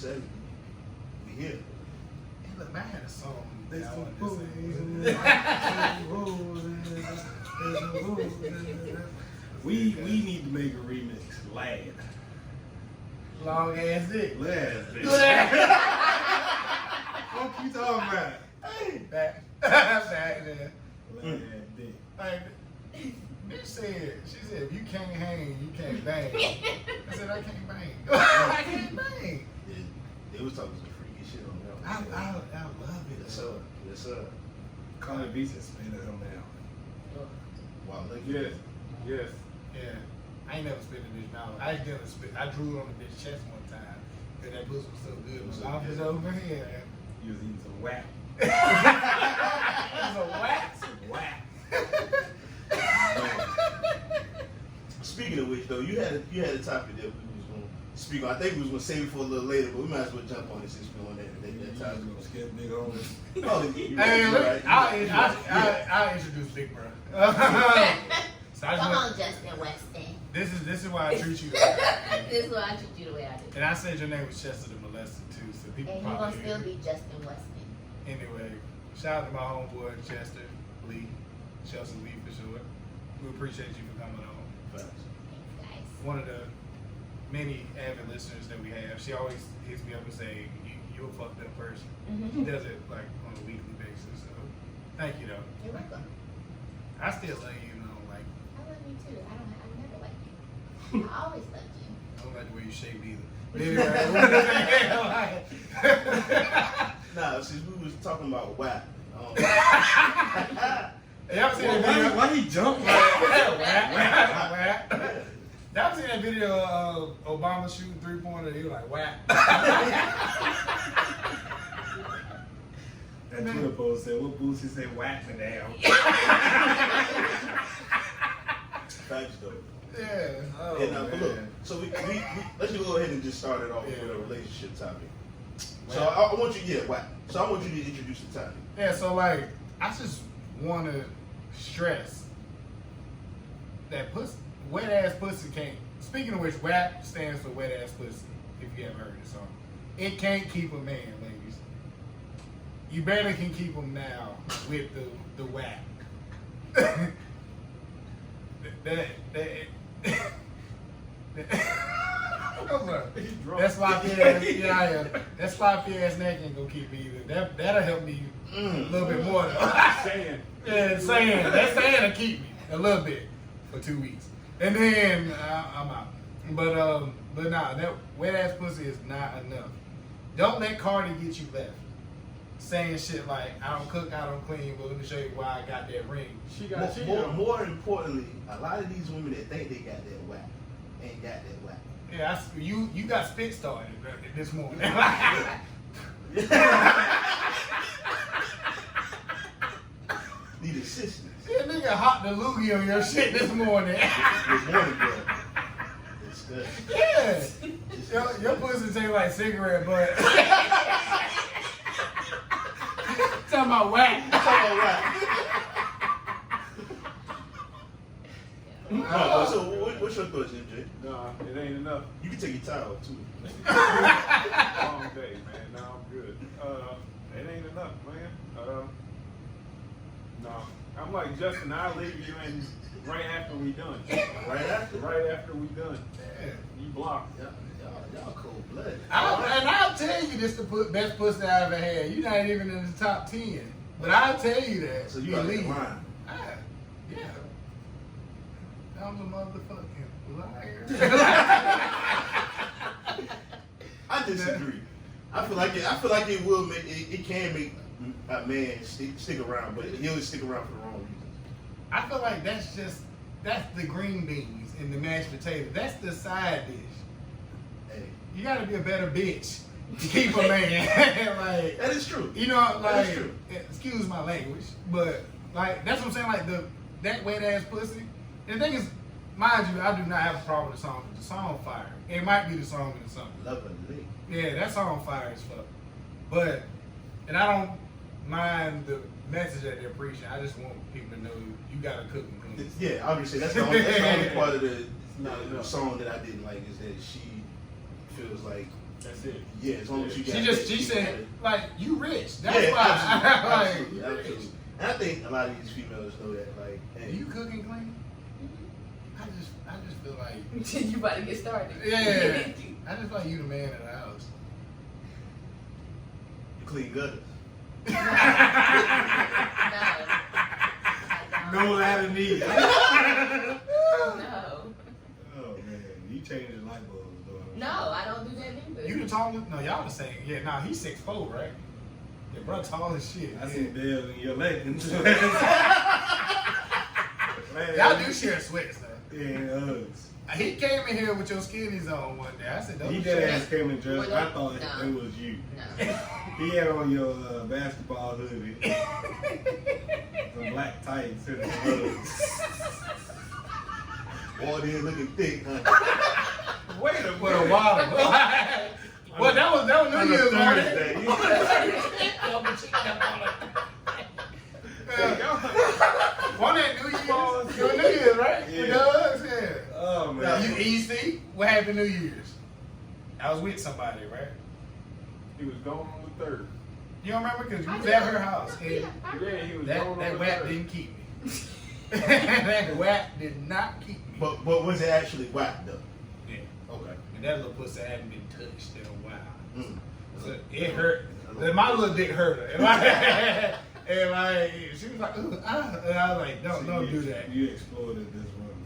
7. We here. Hey, look, man, I had a song. We need to make a remix. Lad. Long ass dick. Lad. What you talking about? Hey, back there. Lad dick. Like, bitch said, she said, if you can't hang, you can't bang. I said, I can't bang. I can't bang. They was talking some freaky shit on that. I love it. Yes, sir. Yes, sir. Carly B said spin it on now. Wow, look. Yes. Yes. Yeah. I ain't never spit in this mouth. I didn't spit. I drew it on the bitch chest one time. Cause that pussy was so good. My mouth was over here. You was eating some whack. It was a wax. Whack. Speaking of which, though, you had a topic that we was going to speak on. I think we was going to save it for a little later, but we might as well jump on it since we're on that topic. You gonna skip nigga on this? Oh, Hey, look, right. I'll introduce Big Bro. So Come on, Justin Weston. This is why I treat you. This is why I treat you the way I do. And I said your name was Chester the Molester too, so people And you're probably gonna still be Justin Weston. Anyway, shout out to my homeboy Chester Lee, Chelsea Lee for short. We appreciate you for coming on. Thanks, guys. One of the many avid listeners that we have. She always hits me up and say, "You're a fucked up person." She does it like on a weekly basis. So thank you though. You're welcome. I still love you, like I love you too. I never liked you. I always loved you. I don't like the way you shaved either. But anyway, Nah, since we was talking about WAP. y'all seen that video? Why he jumped like Whack. Y'all seen that video of Obama shooting 3-pointer? He was like, whack. that Twitter post said, what Boosie said, whack me down. Facts, though. Yeah. Oh, And but look, man. so we let's just go ahead and just start it off with a relationship topic. So Wow. I want you, WAP. So I want you to introduce the topic. Yeah, so like, I just want to stress that wet ass pussy can't. Speaking of which, WAP stands for wet ass pussy. If you haven't heard the song, it can't keep a man, ladies. You barely can keep him now with the WAP. That sloppy ass, yeah. That sloppy ass neck ain't gonna keep me either. That'll help me a little bit more though. Saying. Yeah, saying will keep me a little bit for 2 weeks, and then I'm out. But nah, that wet ass pussy is not enough. Don't let Cardi get you left. Saying shit like, I don't cook, I don't clean, but let me show you why I got that ring. More importantly, a lot of these women that think they got that WAP ain't got that WAP. Yeah, you got spit started this morning. Need assistance. Yeah, nigga hot the loogie on your shit this morning. This morning, bro. It's good. Yeah. Your pussy taste like cigarette butt. Talking about whack. So what's your thoughts, MJ? Nah, it ain't enough. You can take your tie off too. Long day, man. Nah, I'm good. It ain't enough, man. No. I'm like Justin, I'll leave you in right after we done. Right after? Right after we done. Yeah. You blocked. Y'all cold blooded. I'll tell you this the best pussy I ever had. You're not even in the top 10. But I'll tell you that. So you out leave. of line. Yeah. I'm a motherfucking liar. I disagree. I feel like it will make it can make a man stick around, but he'll stick around for the wrong reasons. I feel like that's the green beans and the mashed potato. That's the side dish. Hey, You gotta be a better bitch to keep a man. Like, that is true. you know, That is like, true. excuse my language, but like that's what I'm saying. Like that wet ass pussy. And the thing is, mind you, I do not have a problem with the song. But the song fire. It might be the song in the song. Lovely. Yeah, that song fire as fuck. But, and I don't mind the message that they're preaching. I just want people to know you gotta cook and clean. Yeah, obviously that's the only part of the not enough. song that I didn't like is that she feels like That's it. Yeah, as long as you got She said, like, you rich. That's yeah, why. absolutely, Like, absolutely. And I think a lot of these females know that. Like, hey, do you cook and clean? I just feel like You about to get started. yeah. I just feel like you the man in the house. you clean gutters. No. No ladder needed. No. Oh man, you changing light bulbs, though. No, I don't do that either. You the tallest? No, y'all the same. Yeah, nah, he's 6'4", right? Yeah, bro, tall as shit. I seen Dale in your leggings. Y'all do share sweats though. Yeah, us. He came in here with your skinnies on one day. I said, don't He share. dead ass came in dressed. Well, I thought no. it was you. No. He had on your basketball hoodie, some black tights and the gloves. All in looking thick, huh? Wait a while. Well, that was New On a Year's morning. Thursday. One that New Year's. Your New Year's, right? Yeah. With Doug's, yeah. Oh man. You EC? What happened New Year's? I was with somebody, right? He was gone on the 3rd. You don't remember? Because you I was do. at her house. And Yeah, he was that gone on that the WAP 3rd. didn't keep me. That WAP did not keep me. But was it actually whacked though? Yeah. Okay. And that little pussy hadn't been touched in a while. Mm. So it hurt. My little dick hurt her. And like, she was like, ooh, ah. And I was like, don't do that. You exploited this woman.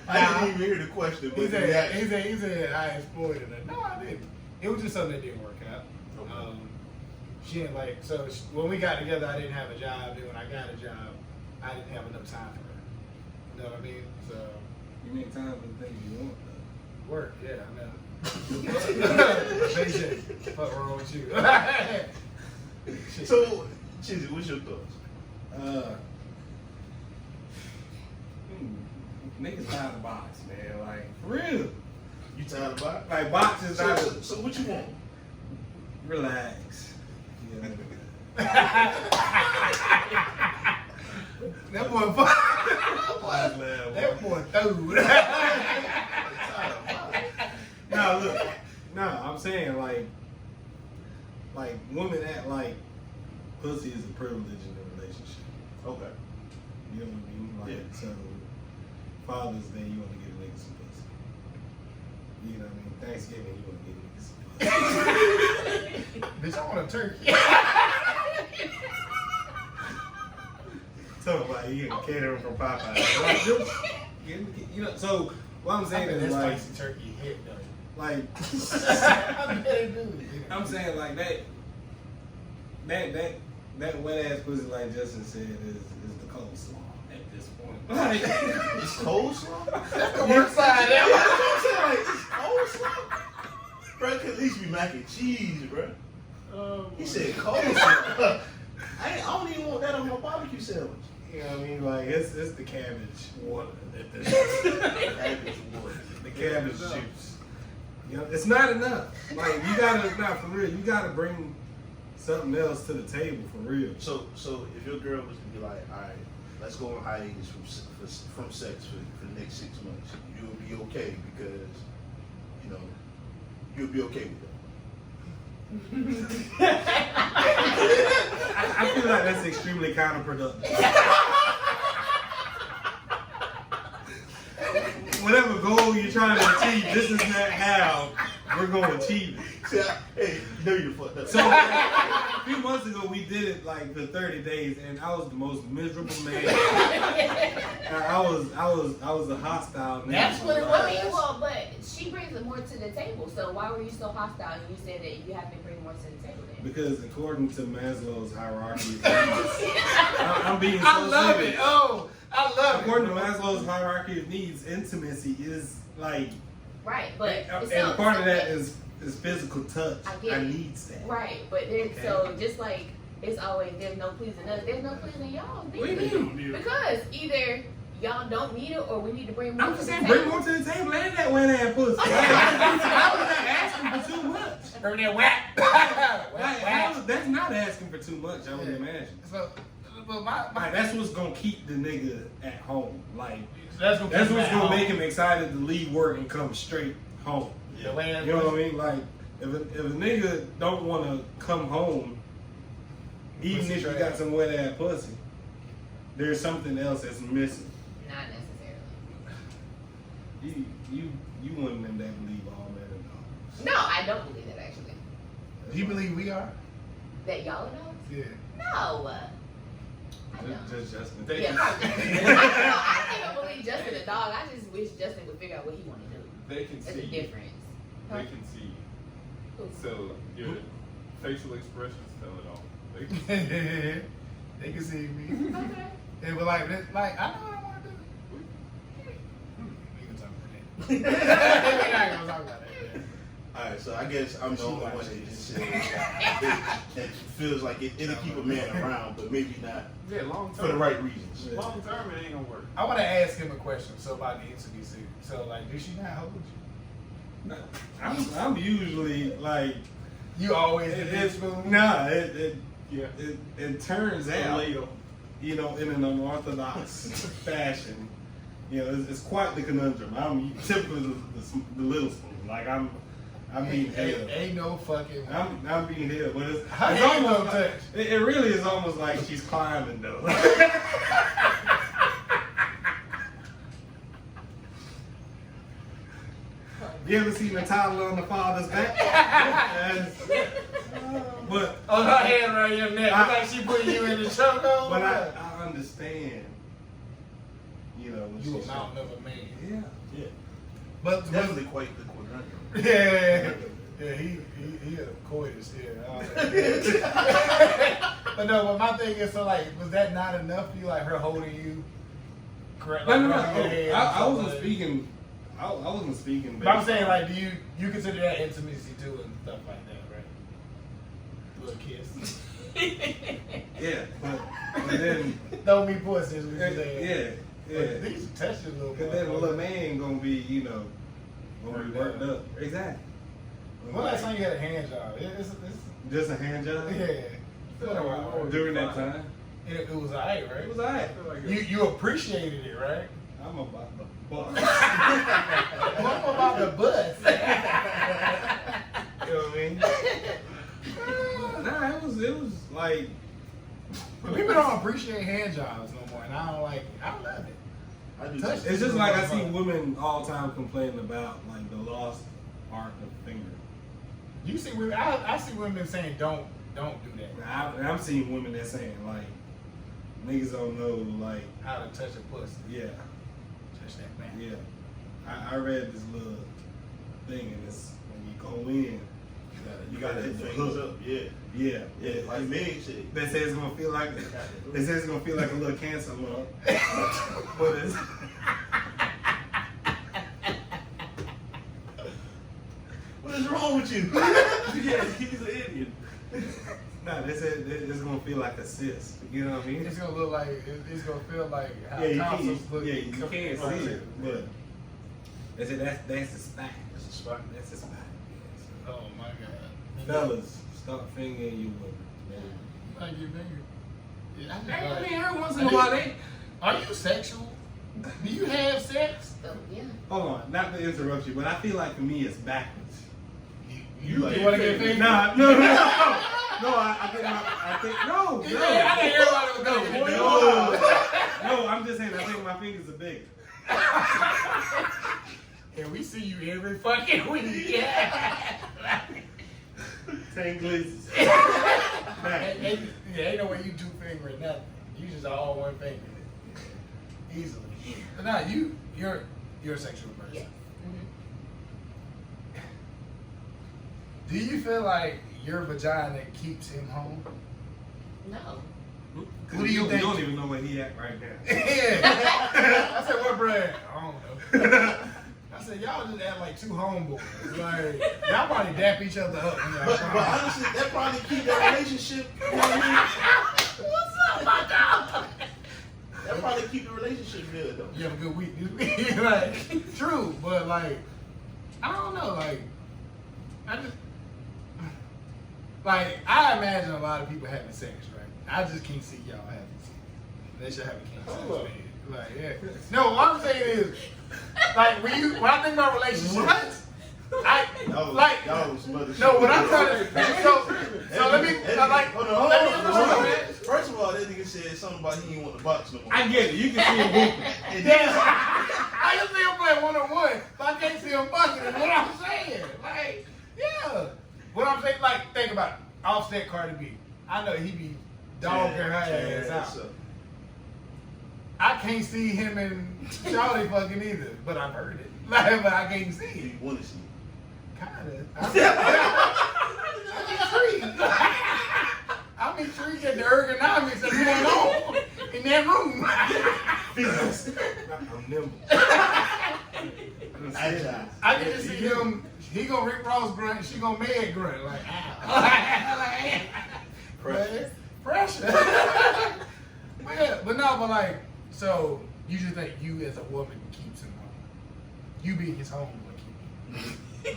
I didn't even hear the question, but He the reaction. said, I exploited her. No, I didn't. It was just something that didn't work out. Okay. She didn't like, so when we got together, I didn't have a job. Then when I got a job, I didn't have enough time for her. You know what I mean? So, You make time for the things you want, though. work, yeah, I know. Shit, fuck wrong with you? Shit. So, Chizzy, what's your thoughts? Niggas tired of box, man. Like, for real. You tired of box? Like, box is not. So what you want? Relax. Yeah. That boy, that boy threw. No, look. No, I'm saying like women act like pussy is a privilege in a relationship. Okay. You know what I mean? Like, Yeah. so Father's Day, you want to get a nigga some pussy. You know what I mean? Thanksgiving, you want to get a nigga some pussy. Bitch, I want a turkey. Talking about you getting catering from Popeye. You know, so what I'm saying is that like, spicy turkey hit though. like I bet it do. I'm saying like that wet ass pussy, like Justin said, is the coleslaw at this point. Like, It's coleslaw? That's the worst side Yeah, ever. that's what I'm saying. Like, it's coleslaw? Bro, it could at least be mac and cheese, bro. He said coleslaw. I don't even want that on my barbecue sandwich. you know what I mean? Like it's the cabbage water at this Cabbage water. the cabbage juice. You know, it's not enough. Like you gotta not for real. You gotta bring something else to the table for real. So if your girl was to be like, all right, let's go on hiatus from sex for the next 6 months, you'll be okay because, you know, you'll be okay with that. I feel like that's extremely counterproductive. Whatever goal you're trying to achieve, this is not how we're going to achieve it. See, hey, you know you're fucked up. So a few months ago, we did it like for 30 days, and I was the most miserable man. I was a hostile man. That's what it I was. mean, well, but she brings more to the table. So why were you so hostile? And you said that you have to bring more to the table then. Because according to Maslow's hierarchy of needs, I'm being so I love serious. it. Oh, I love According to it. Maslow's hierarchy of needs, intimacy is like, Right, but and so- a part of so that then- is physical touch. I get I it. needs that. Right, but then Okay. so just like it's always there's no pleasing us, there's no pleasing y'all. What do you mean? Because either y'all don't need it or we need to bring more I'm to just the saying, table. bring more to the table and that wet ass pussy. I was not asking for too much. Heard that whack. Like, that's not asking for too much, I would imagine. So, but my Like, that's what's gonna keep the nigga at home. Like, that's that's keep him what's at gonna home. make him excited to leave work and come straight home. The last You know what I pussy. mean? Like, if a nigga don't want to come home, even Pussy if you trash. got some wet ass pussy, there's something else that's missing. Not necessarily. You one of them that believe all men are dogs. No, I don't believe that actually. Do you believe we are? That y'all are dogs? Yeah. No. I don't. Just Justin. Yeah, probably. I don't believe Justin a dog. I just wish Justin would figure out what he want to do. They can That's see the you. difference. Huh? They can see you. Who? So your facial expressions tell it all. They can They can see me. Okay. Yeah, but like I know what I want to do. We can talk about that. We're not gonna talk about that. Alright, so I guess I'm the only one that just said it feels like it'll keep a man around, but maybe not yeah, long for the term. right reasons. Long term, it ain't gonna work. I want to ask him a question. So about the intimacy. So like, does she not hold you? I'm usually like You always it, the spoon. nah. Yeah. It turns out, Ladle. you know, in an unorthodox fashion. You know, it's quite the conundrum. I'm typically the little spoon. Like I'm being held. Ain't no fucking. I'm being held, but it's How you gonna almost touch? it really is almost like she's climbing though. You ever seen a toddler on the father's back? But Oh, her hand around your neck. It's like she putting you in the chokehold. But I understand. You know, when You a she's- mountain of a man. Yeah. Yeah. But Definitely quite the conundrum. yeah, he a coitus here. But no, but my thing is, so like, was that not enough for you? Like her holding you, correct? No, no, like, no. rubbing your head and I stuff wasn't like- speaking. I wasn't speaking. But I'm saying, like, do you consider that intimacy too and stuff like that, right? Little kiss. Yeah, but then Don't be pussy, is what you saying. yeah. But these touch you a little Cause bit. then the little man gonna be, you know, gonna be worked up. Exactly. When last time you had a hand job? It's Just a hand job. yeah. During that time, It was alright, it right? was alright. You appreciated it, right? I'm about the bus. What about the bus? You know what I mean? Nah, it was like People don't appreciate hand jobs no more, and I don't like it. I love it. I do Touch too. it's just like I see women all the time complaining about like the lost art of finger. You see women, I see women saying don't do that. I'm seeing women that saying like niggas don't know like How to touch a pussy. yeah. Touch that man. Yeah, I read this little thing, and it's when you go in, You gotta hit the fingers hook. up. Yeah. Yeah, Yeah. Like me, shit. They say it's gonna feel like a little cancer lump, but it's What is wrong with you? Yeah, he's an idiot. nah. They said it's gonna feel like a cyst. You know what I mean? It's gonna look like it's gonna feel like how Yeah, you tonsils can't. look. Yeah, you can't see it, but they said that's the spot. That's a spot. That's the spot. Oh my god. Fellas, start fingering you women. Like your finger. Yeah, I I mean, every once in a while they. Are you sexual? Do you have sex? So, yeah. Hold on, not to interrupt you, but I feel like for me it's backwards. You like want to get finger? fingered? Nah, no. I think no. I think everybody was going. No, I'm just saying. I think my fingers are bigger. And we see you every fucking week. Yeah. Same glazes. Ain't no way you two fingering nothing. You just all one finger. Easily. But nah, you're a sexual person. Yeah. Do you feel like your vagina keeps him home? No. Who do you think? You don't even know where he at right now. Yeah. I said, what brand? I don't know. I said, y'all just act like two homeboys. Like, y'all probably dap each other up. You know, But honestly, that probably keep that relationship. You know what I mean? what's up, my dog? That probably keep the relationship good though. You have a good week this week. Like, true, but like, I don't know. Like, I imagine a lot of people having sex, right? I just can't see y'all having sex. They should have a king size Hold up. bed. Like, yeah. No, what I'm saying is, like, when I think about relationships, Y'all was mother no, what I'm shit. trying to, so let me, like, Hold let me on. First of all, that nigga said something about he didn't want the box no more. I get it. You can see him whooping. And then- I can see him play one-on-one, but I can't see him bucking. Is what I'm saying. Like, yeah. What I'm saying, like, think about it. Offset Cardi B. I know he be dogging her ass out. so- I can't see him and Shawty fucking either, but I've heard it. Like, but I can't see Do it. you want to see it? Kinda. I'm intrigued. I'm intrigued at the ergonomics that's going on in that room. I'm nimble. I can just see him. He gonna Rick Ross grunt, and she gonna Meg grunt. Like, ow. Pressure. Pressure. but like, so you just think you as a woman keeps him home. You being his homeboy keep him.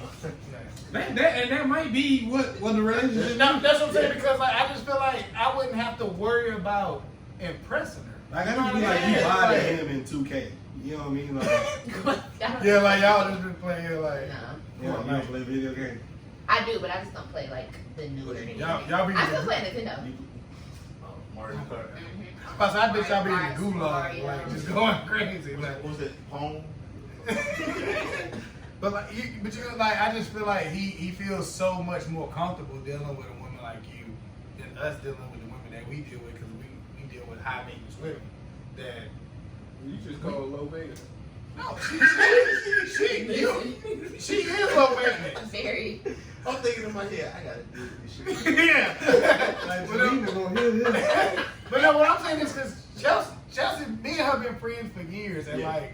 That might be what the relationship. No, that's what I'm saying, because like, I just feel like I wouldn't have to worry about impressing her. Like I You know just be what I like mean? you bother Like- him in 2K. You know what I mean? Like, Yeah, like y'all just been playing like. No. you don't play video games. I do, but I just don't play like the newer video. Y'all be. I still play Nintendo. Mario Kart. I bet y'all be in the Mario gulag, Kart, like just going crazy, like. What was that? Home? But like, you know, like I just feel like he feels so much more comfortable dealing with a woman like you than us dealing with the women that we deal with, because we deal with high maintenance women. That You just call it low beta. no, she is low maintenance. Very. I'm thinking in my head, I gotta do this shit. Yeah. Like, But we gonna hear this. But no, what I'm saying is because Chelsea, me and her been friends for years, and Yeah. like,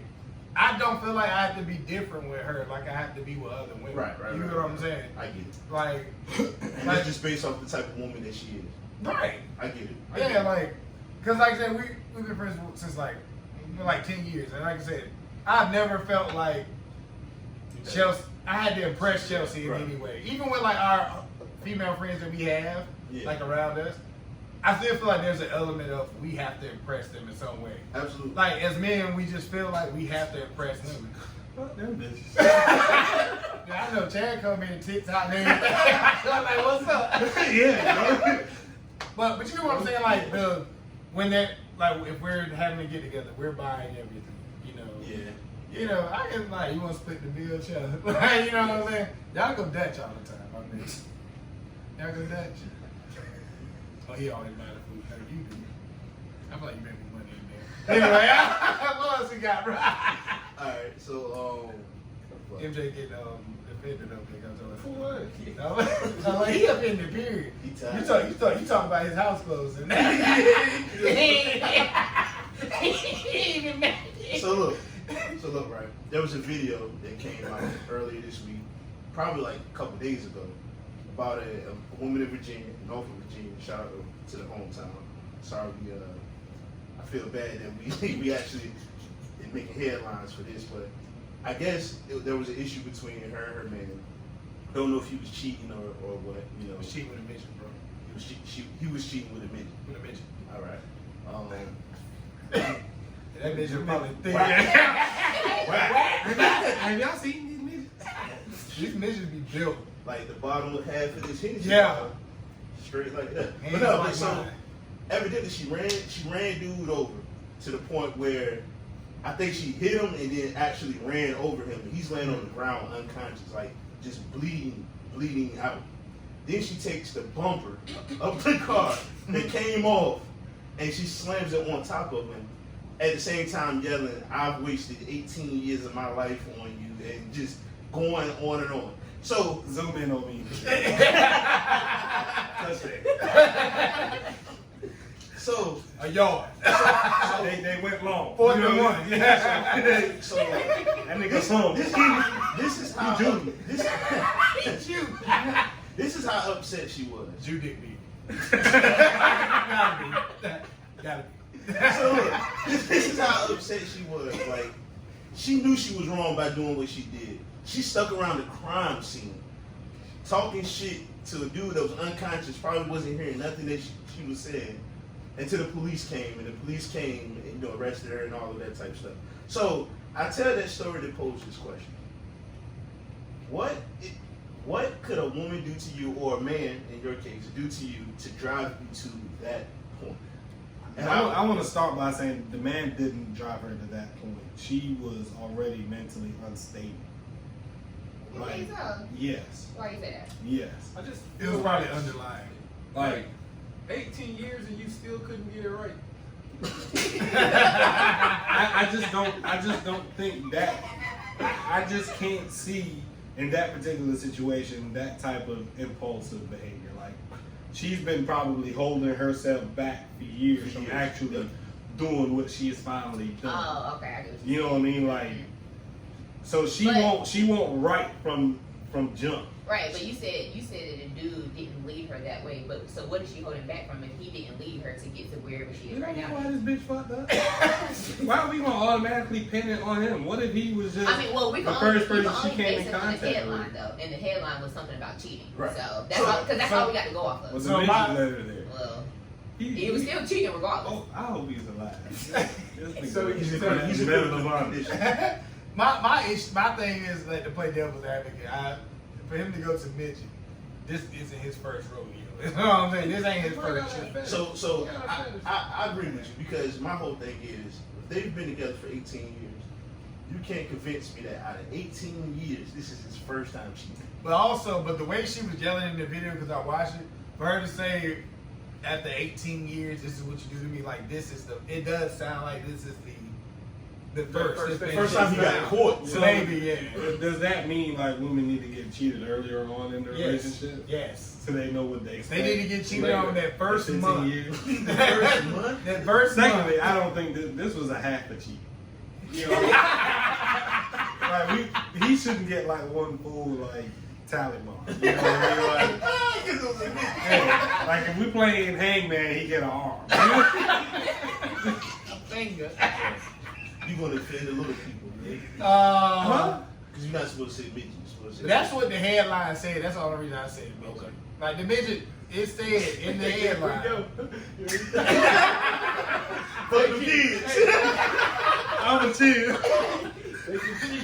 I don't feel like I have to be different with her, like I have to be with other women. Right. You know what I'm saying? I get it. Like, And that's just based off the type of woman that she is. right? I get it. I Yeah, get it. like, cause like I said, we've been friends since like 10 years, and like I said, I've never felt like Chelsea. I had to impress Chelsea in Right. any way, even with like our female friends that we have, Yeah. like around us. I still feel like there's an element of we have to impress them in some way. Absolutely. Like as men, we just feel like we have to impress women. Fuck them bitches. Yeah, I know Chad come in TikTok and everything. I'm like, what's up? Yeah. But you know what I'm saying? Like when that, like if we're having to get together, we're buying everything. You know. Yeah. You know, I can like you want to split the bill, child. Like, you know what I'm saying? Y'all go Dutch all the time. I mean, y'all go Dutch. Oh, he always buy the food like you do. I feel like you make more money in there. Anyway, what else we got, bro? Alright, so MJ getting offended up there. For what? No, like he offended. Period. He You tired. talking about his house clothes and So look, right. There was a video that came out earlier this week, probably like a couple days ago, about a woman in Virginia, Norfolk, Virginia. Shout out to the hometown. Sorry, I feel bad that we actually is making headlines for this, but I guess there was an issue between her and her man. I don't know if he was cheating or what. You know, was cheating with a midget, bro. he was cheating with a midget. With a midget. All right. That midget probably thick. Have y'all seen these midgets? These midgets be built. Like the bottom half of this Hennessy Yeah. bottle, straight like that. Hands But no, like but so mine. evidently she ran dude over to the point where I think she hit him and then actually ran over him. And he's laying on the ground unconscious, like just bleeding out. Then she takes the bumper of the car that came off and she slams it on top of him. At the same time yelling, "I've wasted 18 years of my life on you," and just going on and on. So Zoom in on me. touch that. So A yard. They went long. 4 to You know, 1. Yeah. so That nigga hung. this is how Judy. It's you. this is how upset she was. Jew dick beat. Gotta be. Gotta be. So look, this is how upset she was. Like, she knew she was wrong by doing what she did. She stuck around the crime scene, talking shit to a dude that was unconscious, probably wasn't hearing nothing that she was saying, until the police came, and the police came and arrested her and all of that type of stuff. So I tell that story to pose this question: What could a woman do to you, or a man in your case, do to you to drive you to that point? And I want to start by saying the man didn't drive her to that point. She was already mentally unstable. You think so? Yes. Why you say that? Yes. I just It was probably underlying. like 18 years and you still couldn't get it right. I just don't think that. I just can't see in that particular situation that type of impulsive behavior. Like, she's been probably holding herself back for years from actually doing what she has finally done. Oh, okay. I get what You know what I mean? Like, so she won't write from jump. Right, but you said that the dude didn't lead her that way. But so what is she holding back from if he didn't lead her to get to wherever she You is know right now? why this bitch fucked up? Why are we gonna automatically pin it on him? What if he was just I mean, well, we the can first only, person she came in base it on the contact headline with? though, and the headline was something about cheating. Right. So that's all, because that's all we got to go off of. Was So the my- bitch letter there? Well, He he was still cheating regardless. Oh, I hope he's alive. So He's in he's a medical medical condition. condition. My thing is like to play devil's advocate. For him to go to midget, this isn't his first rodeo. You know what I'm saying? This ain't his first shit. So I agree with you, because my whole thing is, if they've been together for 18 years, you can't convince me that out of 18 years, this is his first time cheating. But the way she was yelling in the video, because I watched it, for her to say after 18 years, this is what you do to me, like this is it does sound like this is the First time you got caught. So maybe, yeah. Does that mean like women need to get cheated earlier on in their relationship? Yes. So they know what they expect? They need to get cheated on that first 15 month. years. First month? That first Secondly, month. I don't think this was a half a cheat. You know, like he shouldn't get like one full like tally mark. You know what I mean? Like, hey, like if we playing hangman, he get an arm. A finger. You're going to offend the little people, man. Huh? Because you're not supposed to say midget. You're supposed to say That's what the headline said. That's the only reason I said midget. Okay. Like the midget, it said in the headline. Fuck the kids. I'm a chill.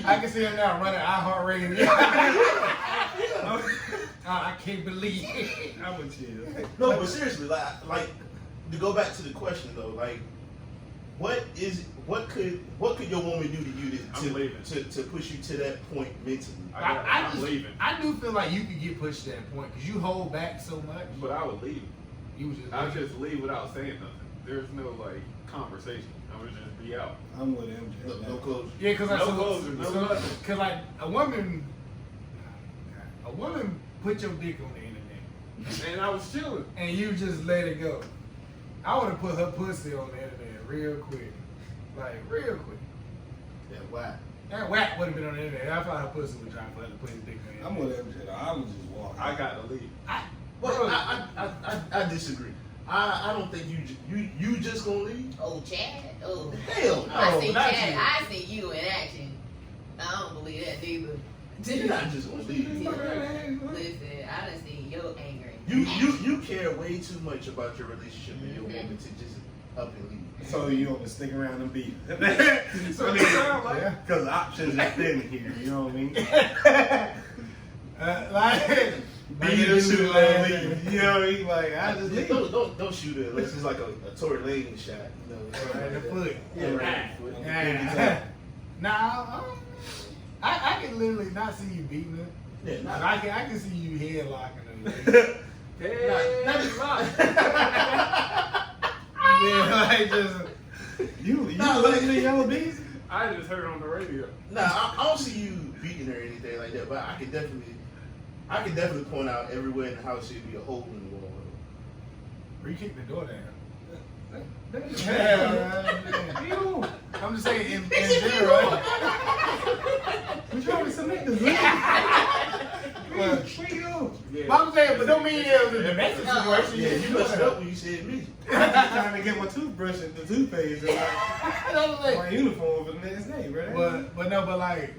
I can see him now running iHeartRadio. I can't believe it. I'm a chill. No, but seriously, like to go back to the question though, like what could your woman do to you I'm leaving. to push you to that point mentally? I'm leaving. I do feel like you could get pushed to that point because you hold back so much. But I would leave. You was just I would just leave without saying nothing. There's no like conversation. I would just be out. I'm with MJ. No closure. yeah, because No closure, no nothing. because like a woman put your dick on the internet And I was chilling. and you just let it go. I would have put her pussy on the internet real quick, like real quick. Yeah, why? That whack would have been on the internet. I thought her pussy was trying for her to put his dick on the I'm internet. with MJ. though. I would just walk. I got to leave. Well, I disagree. I don't think you just gonna leave. Oh, Chad. Oh, Hell no. I see not Chad. you. I see you in action. I don't believe that neither. You're not just gonna leave. Listen, I done seen your anger. You care way too much about your relationship and your woman to just up and leave. So you don't stick around and beat. So it sound like Yeah. Because options are thin here. You know what I mean? Like Beat or shoot and leave. You know what I mean? Like I just leave. Don't shoot it unless it's like a Tory Lane shot. You know, right in the foot. Yeah, right. in the foot. Yeah. Nah, I can literally not see you beating her. Yeah, But not, I can see you headlocking her. hey, Yeah, like just You Nah, listen to Yellow Bees? I just heard on the radio. nah, I don't see you beating her or anything like that. But I can definitely point out everywhere in the house should be a hole in the wall. or you kick the door down. Yeah. You. I'm just saying in general. We trying to submit this. But, Yeah. but I'm saying, but don't mean it was a domestic situation. Yeah, you messed up when you said midget. I'm just trying to get my toothbrush and the toothpaste and But my uniform for the next day, right? but like,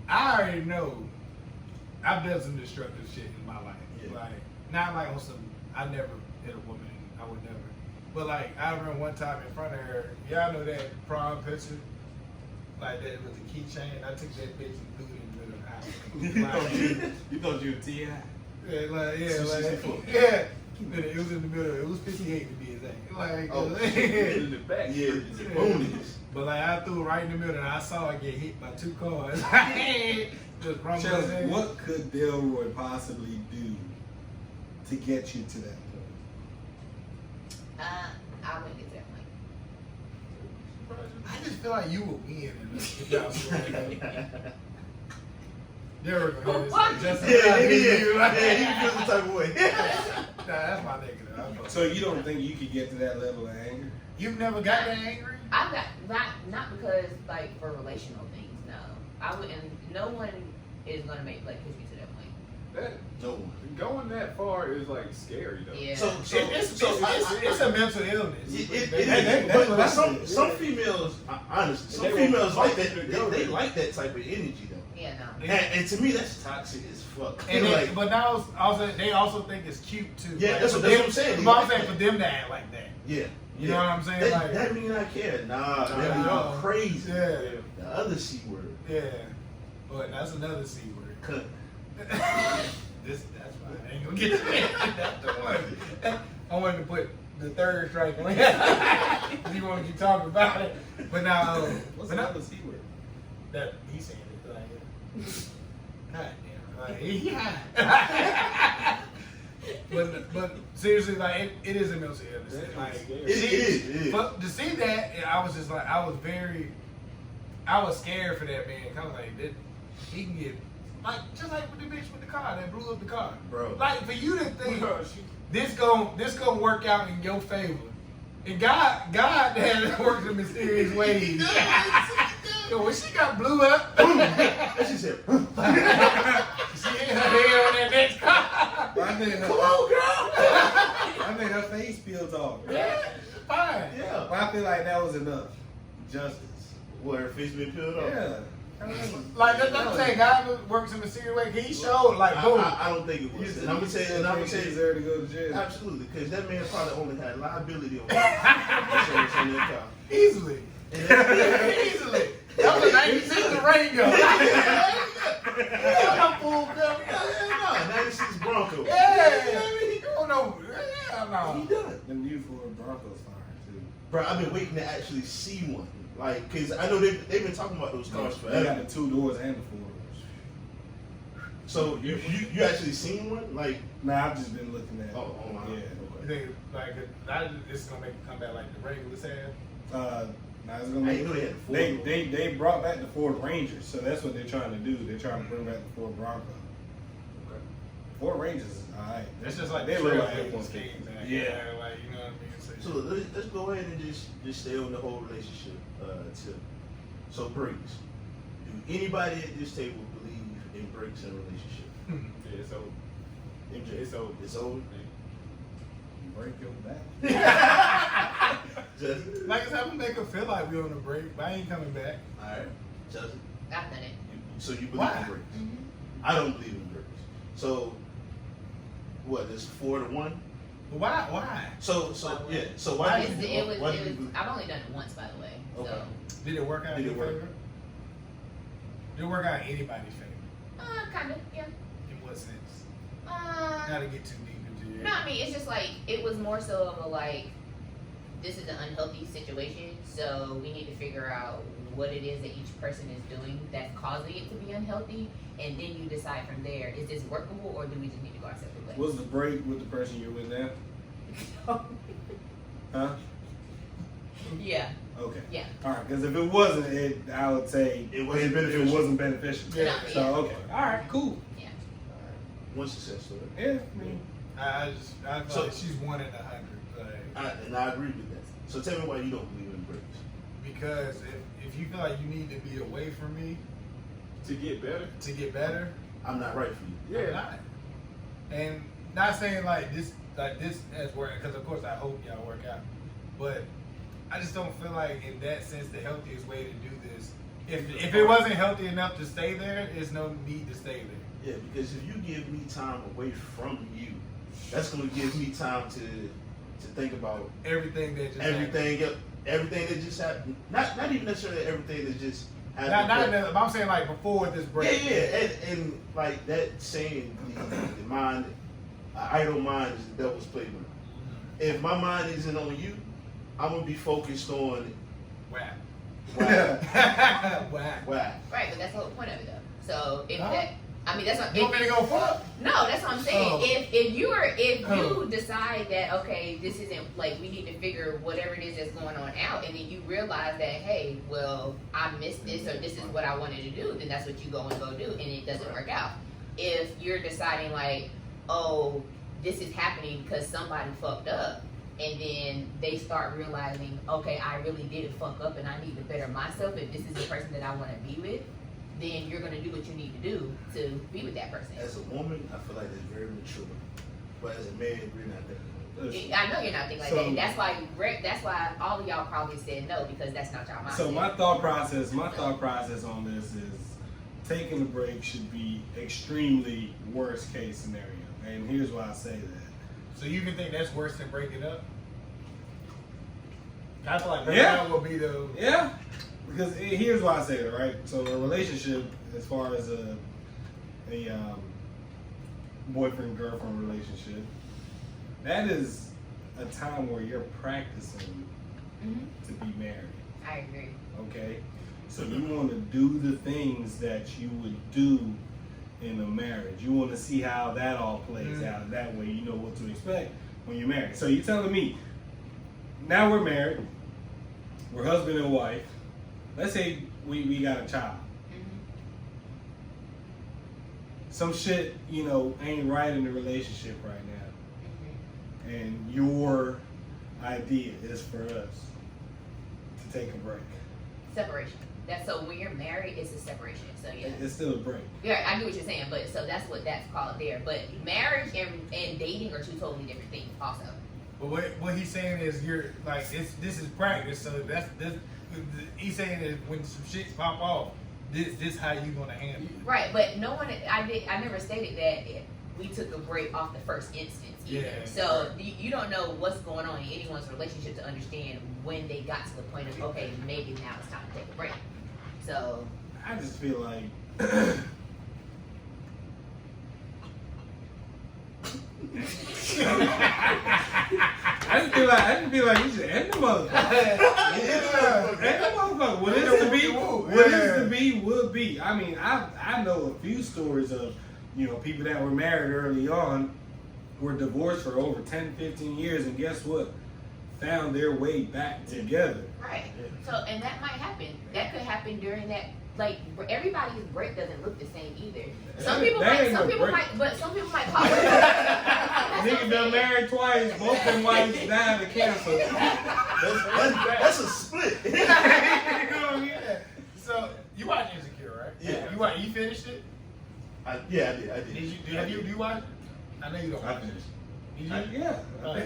I already know I've done some destructive shit in my life. Yeah. Like, not like on some, I never hit a woman, I would never. But like, I remember one time in front of her, y'all know that prom picture? Like that with the keychain. I took that bitch and threw it in the middle of the house. You thought you were T.I.? Yeah, like, yeah, So like, 64. yeah. It was in the middle. It was 58 to be exact. Like, In the back. Yeah, it's a bonus. but like, I threw it right in the middle, and I saw it get hit by 2 cars. Just rumble. Chelsea, what could Delroy possibly do to get you to that point? I wouldn't get to that point. I just feel like you would win if y'all squared up. There we go. Just Yeah, he feels the type of way. Nah, that's my negative. So you don't think you could get to that level of anger? You've never got that angry? I've got not because like for relational things. No, I wouldn't. No one is gonna make like push me to that point. That No one. going that far is like scary though. Yeah. It's a mental illness. It That's is, but what I some said. females, honestly, some They females want like that. to go They there. like that type of energy though, Yeah, no. and to me that's toxic as fuck. And Like, but now also they also think it's cute too. Yeah, Like, that's for what them- I'm saying. But I'm saying for them to act like that. yeah, You know what I'm saying? Like- That mean I care? Nah, that mean no. I'm crazy. Yeah, The other C word. yeah. But that's another C word. Cunt. That's why I ain't gonna get to that. That's the one. I wanted to put the third strike on him. You want to keep talking about it, but now What's but now- another C word? that he said it like, God damn, like yeah. but seriously, like it is a mental illness. That's Like, scary. It is. But to see that, I was just like, I was scared for that man. I was like, he can get, like, just like with the bitch with the car that blew up the car. Bro. Like, for you to think Bro, she- this gonna work out in your favor, and God has worked in mysterious ways. Yo, when she got blew up, And she said, she hit her head on that next car. I think her, "Come on, girl." I think her face peeled off. Yeah, fine. Yeah. But I feel like that was enough justice. What, her face been peeled off? Yeah. Like that's what I'm saying. God works in mysterious ways. He showed like boom. I don't think it was. And I'm gonna tell you, She deserved to go to jail. absolutely, because that man probably only had liability on insurance on that car. Easily. Easily. That was a 96 Durango. I'm full cover. No, 96 Bronco. Yeah. Oh no. Hell He no. done. Them new Ford Broncos fire too. Bro, I've been waiting to actually see one. Like, cause I know they've been talking about those cars They got forever. the 2 doors and the 4 doors. So you actually seen one? Like, Nah, I've just been looking at. oh, online. You Okay. think like this is gonna make it come back like the regular sale? Now it's I gonna didn't know they had the 4 door. they brought back the Ford Rangers, so that's what they're trying to do. They're trying to bring back the Ford Bronco. Okay. Ford Rangers is alright. It's just like they the look like Trailblazer F-150. scheme, man. Yeah. Like you know what I mean. So let's go ahead and just stay on the whole relationship tip. So breaks. Do anybody at this table believe in breaks in a relationship? Yeah, it's over. MJ, It's over. It's over. You break your back. Justin. Like I said, I'm gonna make her feel like we on a break, but I ain't coming back. All right. Justin. I've done it. So you believe Why? in breaks? I don't believe in breaks. So what? It's 4-1. But why? Why? So yeah. So why do you? It was. Why do you believe? I've only done it once, by the way. Okay. So, Did it work out Did in it your work? favor? Did it work out in anybody's favor? kind of, yeah. In what sense? Not to get too deep into it. No, I mean, it's just like, it was more so of a like, this is an unhealthy situation, so we need to figure out what it is that each person is doing that's causing it to be unhealthy, and then you decide from there, is this workable or do we just need to go our separate ways? Was the break with the person you're with now? Huh? Yeah, Okay. yeah. All right, because if it wasn't, I would say It wasn't beneficial. It wasn't beneficial. Yeah. So okay. All right. Cool. Yeah. One success story. Yeah. I mean, I feel So- like she's 1 in 100. Like, And I agree with that. So tell me why you don't believe in breaks. because if you feel like you need to be away from me To get better. to get better, I'm not right for you. I'm Yeah. not. And not saying like this has worked, because of course I hope y'all work out, but I just don't feel like in that sense the healthiest way to do this. If it wasn't healthy enough to stay there, there's no need to stay there. Yeah, because if you give me time away from you, that's gonna give me time to to think about everything that just everything that just happened. Not even necessarily everything that just happened. Not I'm saying like before this break. Yeah. And like that saying, the mind, idle mind is the devil's playground. If my mind isn't on you, I'm gonna be focused on WAP. WAP. Right, but that's the whole point of it though. So if Huh? that, I mean, that's what. You want me to go fuck? No, that's what I'm saying. Oh. If Oh. you decide that okay, this isn't like we need to figure whatever it is that's going on out, and then you realize that hey, well, I missed this or this is what I wanted to do, then that's what you go and go do, and it doesn't work out. If you're deciding like, oh, this is happening because somebody fucked up, and then they start realizing, okay, I really did fuck up, and I need to better myself. If this is the person that I want to be with, then you're gonna do what you need to do to be with that person. As a woman, I feel like that's very mature. But as a man, we're not that. I know you're not thinking like that. And that's why all of y'all probably said no, because that's not y'all mindset. So my thought process on this is taking a break should be extremely worst case scenario. And here's why I say that. So you can think that's worse than breaking up? I feel like Yeah. that will be the Yeah, because here's why I say that, right? So a relationship, as far as a boyfriend girlfriend relationship, that is a time where you're practicing to be married. I agree. Okay, so you want to do the things that you would do in a marriage. You want to see how that all plays out. That way, you know what to expect when you're married. So you're telling me now we're married, we're husband and wife. Let's say we got a child. Some shit, ain't right in the relationship right now. And your idea is for us to take a break. Separation. That's so when you're married, it's a separation. So yeah. It's still a break. Yeah, I get what you're saying, but so that's what that's called there. But marriage and dating are two totally different things also. But what he's saying is you're like this is practice. So that's he's saying that when some shit pop off, this how you gonna handle it. Right, but no one I never stated that we took a break off the first instance either. Yeah. So you don't know what's going on in anyone's relationship to understand when they got to the point of okay, maybe now it's time to take a break. So I just feel like I just feel like we should end the motherfucker. End the motherfucker. What is to be, will be. I mean, I know a few stories of, people that were married early on, were divorced for over 10, 15 years, and guess what? Found their way back together. right. So and that might happen. That could happen during that. Like everybody's break doesn't look the same either. Some people might call it. Nigga done married twice, both them wives died of cancer. That's a split. Yeah. So you watched Insecure, right? Yeah. You finished it? I did. Do you watch it? I know you don't. I finished. Did you? Yeah.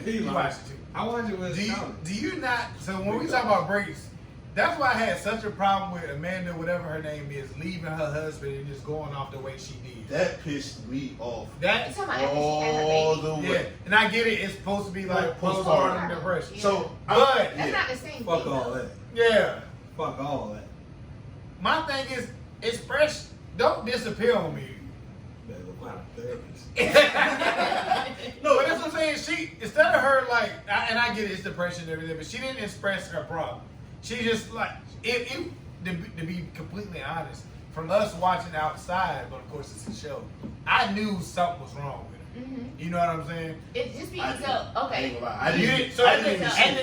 You watched it too. I watched it with Do you not? So when we talk about breaks, that's why I had such a problem with Amanda, whatever her name is, leaving her husband and just going off the way she did. That pissed me off. That Talking about after she had her All baby. the yeah, way. and I get it. It's supposed to be like Postpartum. postpartum depression. Yeah. So, But That's not the same Fuck thing. all that. yeah, Fuck all that. my thing is express. Don't disappear on me. Better go find a therapist. No, but that's what I'm saying. She instead of her like, and I get it, it's depression and everything, but she didn't express her problem. She just like to be completely honest, from us watching outside, but of course it's a show. I knew something was wrong with her. You know what I'm saying? It's just I because so I okay. ain't gonna lie. You didn't- so I at the, didn't even at, see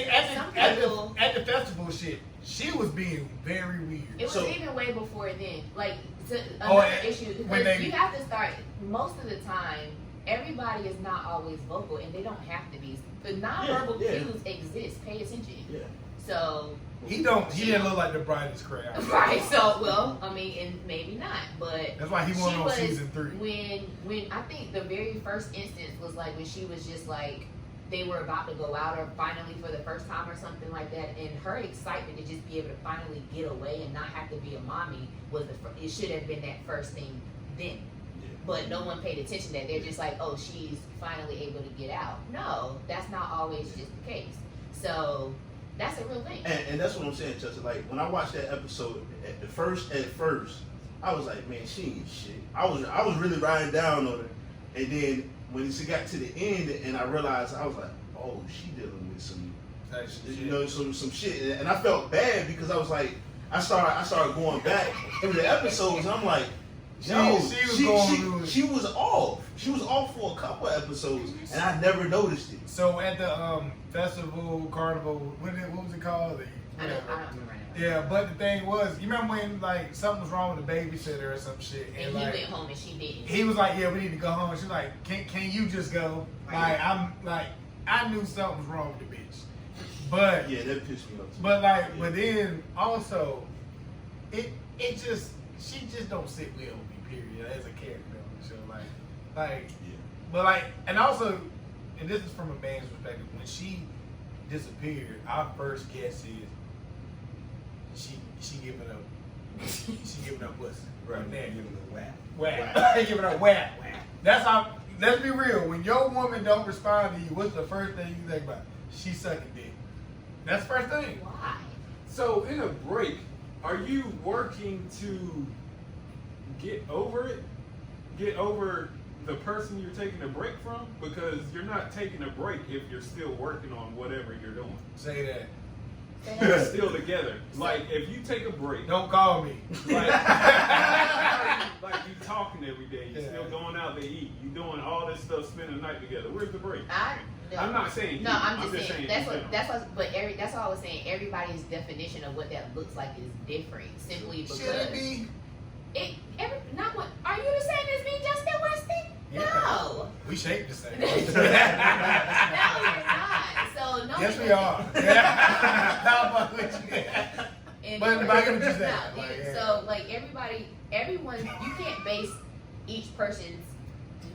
the, it. at the festival shit, she was being very weird. It was So- even way before then. Like Oh, another issue when because they- you have to start. Most of the time, everybody is not always vocal, and they don't have to be. The nonverbal Yeah. cues exist. Pay attention. Yeah. So He didn't look like the brightest crowd. right. So well, I mean, and maybe not, but That's why he won she on was season 3. when I think the very first instance was like when she was just like they were about to go out or finally for the first time or something like that, and her excitement to just be able to finally get away and not have to be a mommy was it should have been that first thing then. but no one paid attention that they're just like, oh, she's finally able to get out. No, that's not always just the case. So that's a real thing. And that's what I'm saying, Chelsea. Like when I watched that episode, at first, I was like, man, she ain't shit. I was really riding down on her, and then when she got to the end, and I realized, I was like, oh, she dealing with some, you know, some shit, and I felt bad because I was like, I started going back through the episodes, and I'm like, yo, she was off. She was off for a couple of episodes, and I never noticed it. So at the festival, carnival, what was it called? I don't remember. Yeah, but the thing was, you remember when like something was wrong with the babysitter or some shit, And he like, went home and she didn't. he was like, "Yeah, we need to go home." She's like, "Can you just go?" Like I knew something was wrong with the bitch, but Yeah, that pissed me off too. but like, Yeah. but then also, it just she just don't sit well with me. Period. As a character on the show, like, Yeah. but like, and also, and this is from a man's perspective. When she disappeared, our first guess is she giving up. She giving up pussy. Right there. Giving the WAP. Whack. They giving up whack. That's how. Let's be real. When your woman don't respond to you, what's the first thing you think about? She sucking dick. That's the first thing. Why? So in a break, are you working to get over it? Get over the person you're taking a break from? Because you're not taking a break if you're still working on whatever you're doing. Say that. You're still together. Like if you take a break, Don't call me. like you talking every day, you Yeah. still going out to eat, you doing all this stuff, spending the night together. Where's the break? No. I'm not saying No, you. I'm just saying in that's general. what I was saying. Everybody's definition of what that looks like is different. Simply because Should it be? not what. Are you the same as me, Justin Weston? Yeah. No. We shape the same. No, you're not. So no. Yes, it we doesn't- are. Yeah. No, but with you. And But I get what you're saying. no, Like, yeah. So like everyone, you can't base each person's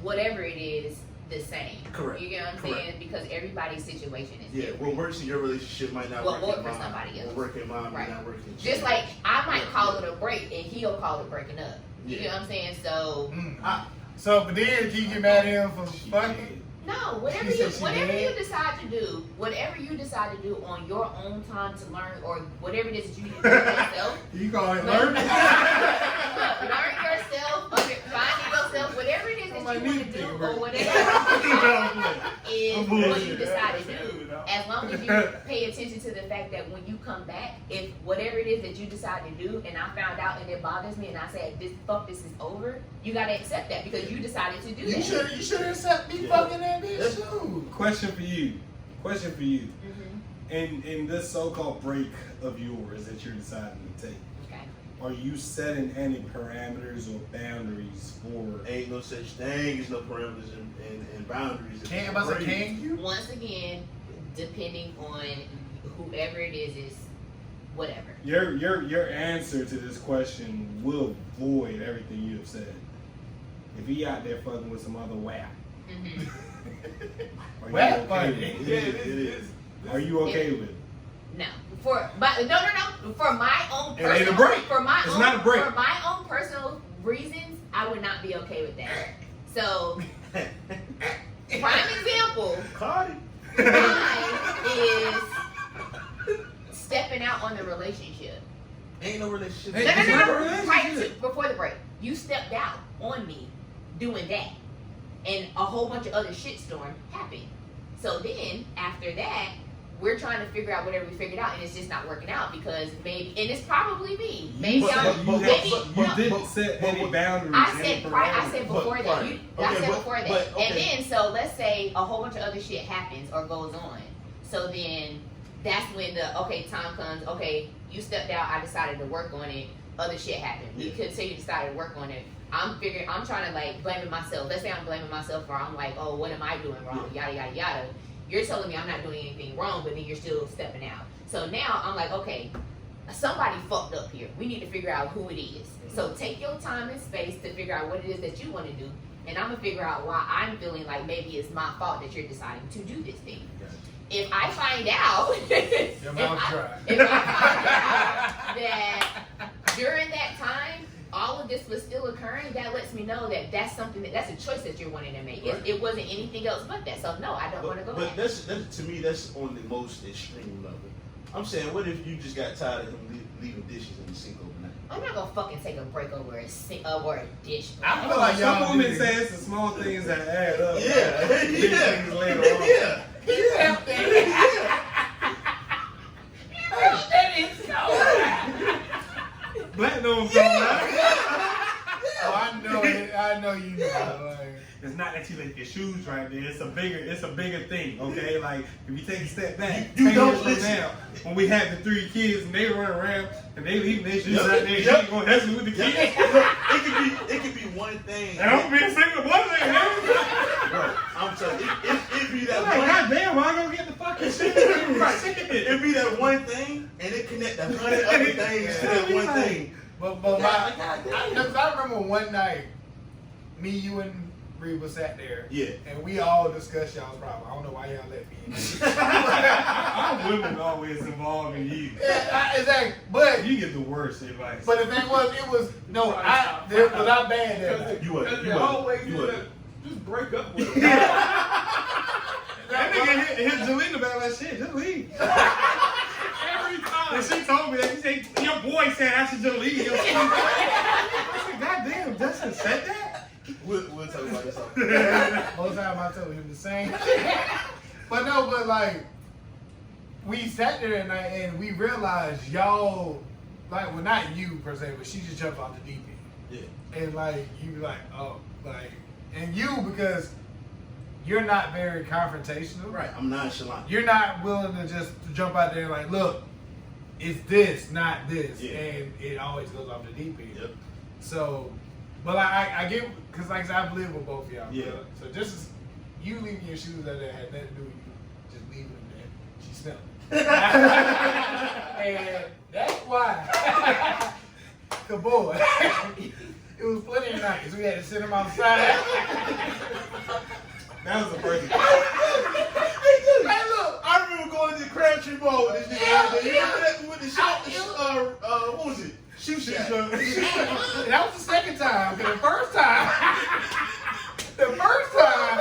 whatever it is the same. Correct. You get what I'm Correct. saying? Because everybody's situation is Yeah, different. what works in your relationship might not What work works in for mine. somebody else. What work in mine Right. might not work in yours. Just like I might call it a break and he'll call it breaking up. You Yeah. get what I'm saying? So So, but then can you get mad at him for fucking? no, whatever She said she whatever did. you decide to do on your own time to learn or whatever it is that you need to do yourself. You call it Learn learn? learn yourself, finding yourself, whatever it is that you want to do, or whatever is what you decide to do. As long as you pay attention to the fact that when you come back, if whatever it is that you decide to do, and I found out and it bothers me, and I say this is over, you gotta accept that because you decided to do You that. should accept me Yeah. fucking that bitch too. Question for you. Mhm. In this so-called break of yours that you're deciding to take, Okay. are you setting any parameters or boundaries for? Ain't no such thing as no parameters and boundaries. Can you? Once again, depending on whoever it is whatever. Your answer to this question will void everything you have said. If he out there fucking with some other WAP, Mhm. are you WAP okay buddy. with it? Yeah, It is. Are you okay with it? No, but no. For my own It ain't a personal, break. for my It's own, not a break. For my own personal reasons, I would not be okay with that. So, prime example, Cardi. mine is stepping out on the relationship. Ain't no relationship. Hey, No. it's not a relationship. Prior to, before the break, you stepped out on me doing that, and a whole bunch of other shitstorm happened. So then after that, we're trying to figure out whatever we figured out, and it's just not working out because maybe, and it's probably me. Maybe But- I'm but- maybe. You but- didn't set any boundaries. I any said parameters. before But- that. right. I Okay, said but- before that, but, okay. and then so let's say a whole bunch of other shit happens or goes on. So then that's when time comes. Okay, you stepped out. I decided to work on it. Other shit happened. We continue to decide to work on it. I'm trying to like blaming myself. Let's say I'm blaming myself for I'm like, oh, what am I doing wrong? Yada yada yada. You're telling me I'm not doing anything wrong, but then you're still stepping out. So now I'm like, okay, somebody fucked up here. We need to figure out who it is. So take your time and space to figure out what it is that you want to do, and I'm gonna figure out why I'm feeling like maybe it's my fault that you're deciding to do this thing. If I find out, Your mouth dry. if I find out that during that time all of this was still occurring, that lets me know that that's something that's a choice that you're wanting to make. Right. It wasn't anything else but that. So no, I don't want to go But back. that's to me, that's on the most extreme level. I'm saying, what if you just got tired of him leaving dishes in the sink overnight? I'm not gonna fucking take a break over a dish. I feel like Some y'all women do. say it's the small things that add up. Yeah, Big things later on. yeah. That is so. Black don't from that. Oh, I know it. I know you know. Like, It's not that you left your shoes right there. It's a bigger thing, okay? Like if you take a step back, You 10 don't years from listen. now, when we have the 3 kids and they run around and they leaving their shoes Yep, out there, yep. you ain't gonna hustle with the Yeah. kids. It could be one thing. And I'm being single one thing, man. Bro, I'm telling you, it be that Like, one. goddamn, why I gonna get the fucking shit? Right. It be that one thing, and it connect 100 other things to that one thing. but God because I remember one night, me, you, and Reba sat there. Yeah. And we all discussed y'all's problem. I don't know why y'all let me in. Our women always involved in you. Yeah, exactly. But You get the worst advice. the thing was, it was no. It was not bad that night. You wasn't. Because You they wasn't. always You do wasn't. that. Just break up with them. That nigga hit Jalena about that shit. Just leave. Every time. And she told me that. She said, your boy said I should just leave. Your I said, goddamn, Justin said that? We'll talk about this. Most time I told him the same. But no, but like we sat there that night and we realized y'all, like, well, not you per se, but she just jumped off the deep end. Yeah. And like you be like, oh, like, and you, because you're not very confrontational. Right. I'm nonchalant. You're not willing to just jump out there and like, look, it's this, not this, Yeah. and it always goes off the deep end. Yep. So, but I get, because like I said, I've lived with both of y'all. Yeah. So just as you leaving your shoes out there had nothing to do with you, just leaving them there. She smelled them. And that's why, the boy, it was plenty of nights. We had to sit him outside. That was the first Hey, look, I remember going to the Crabtree Mall with this nigga. You remember that with the shot? What was it? Shoe shot. And that was the second time. Because the first time,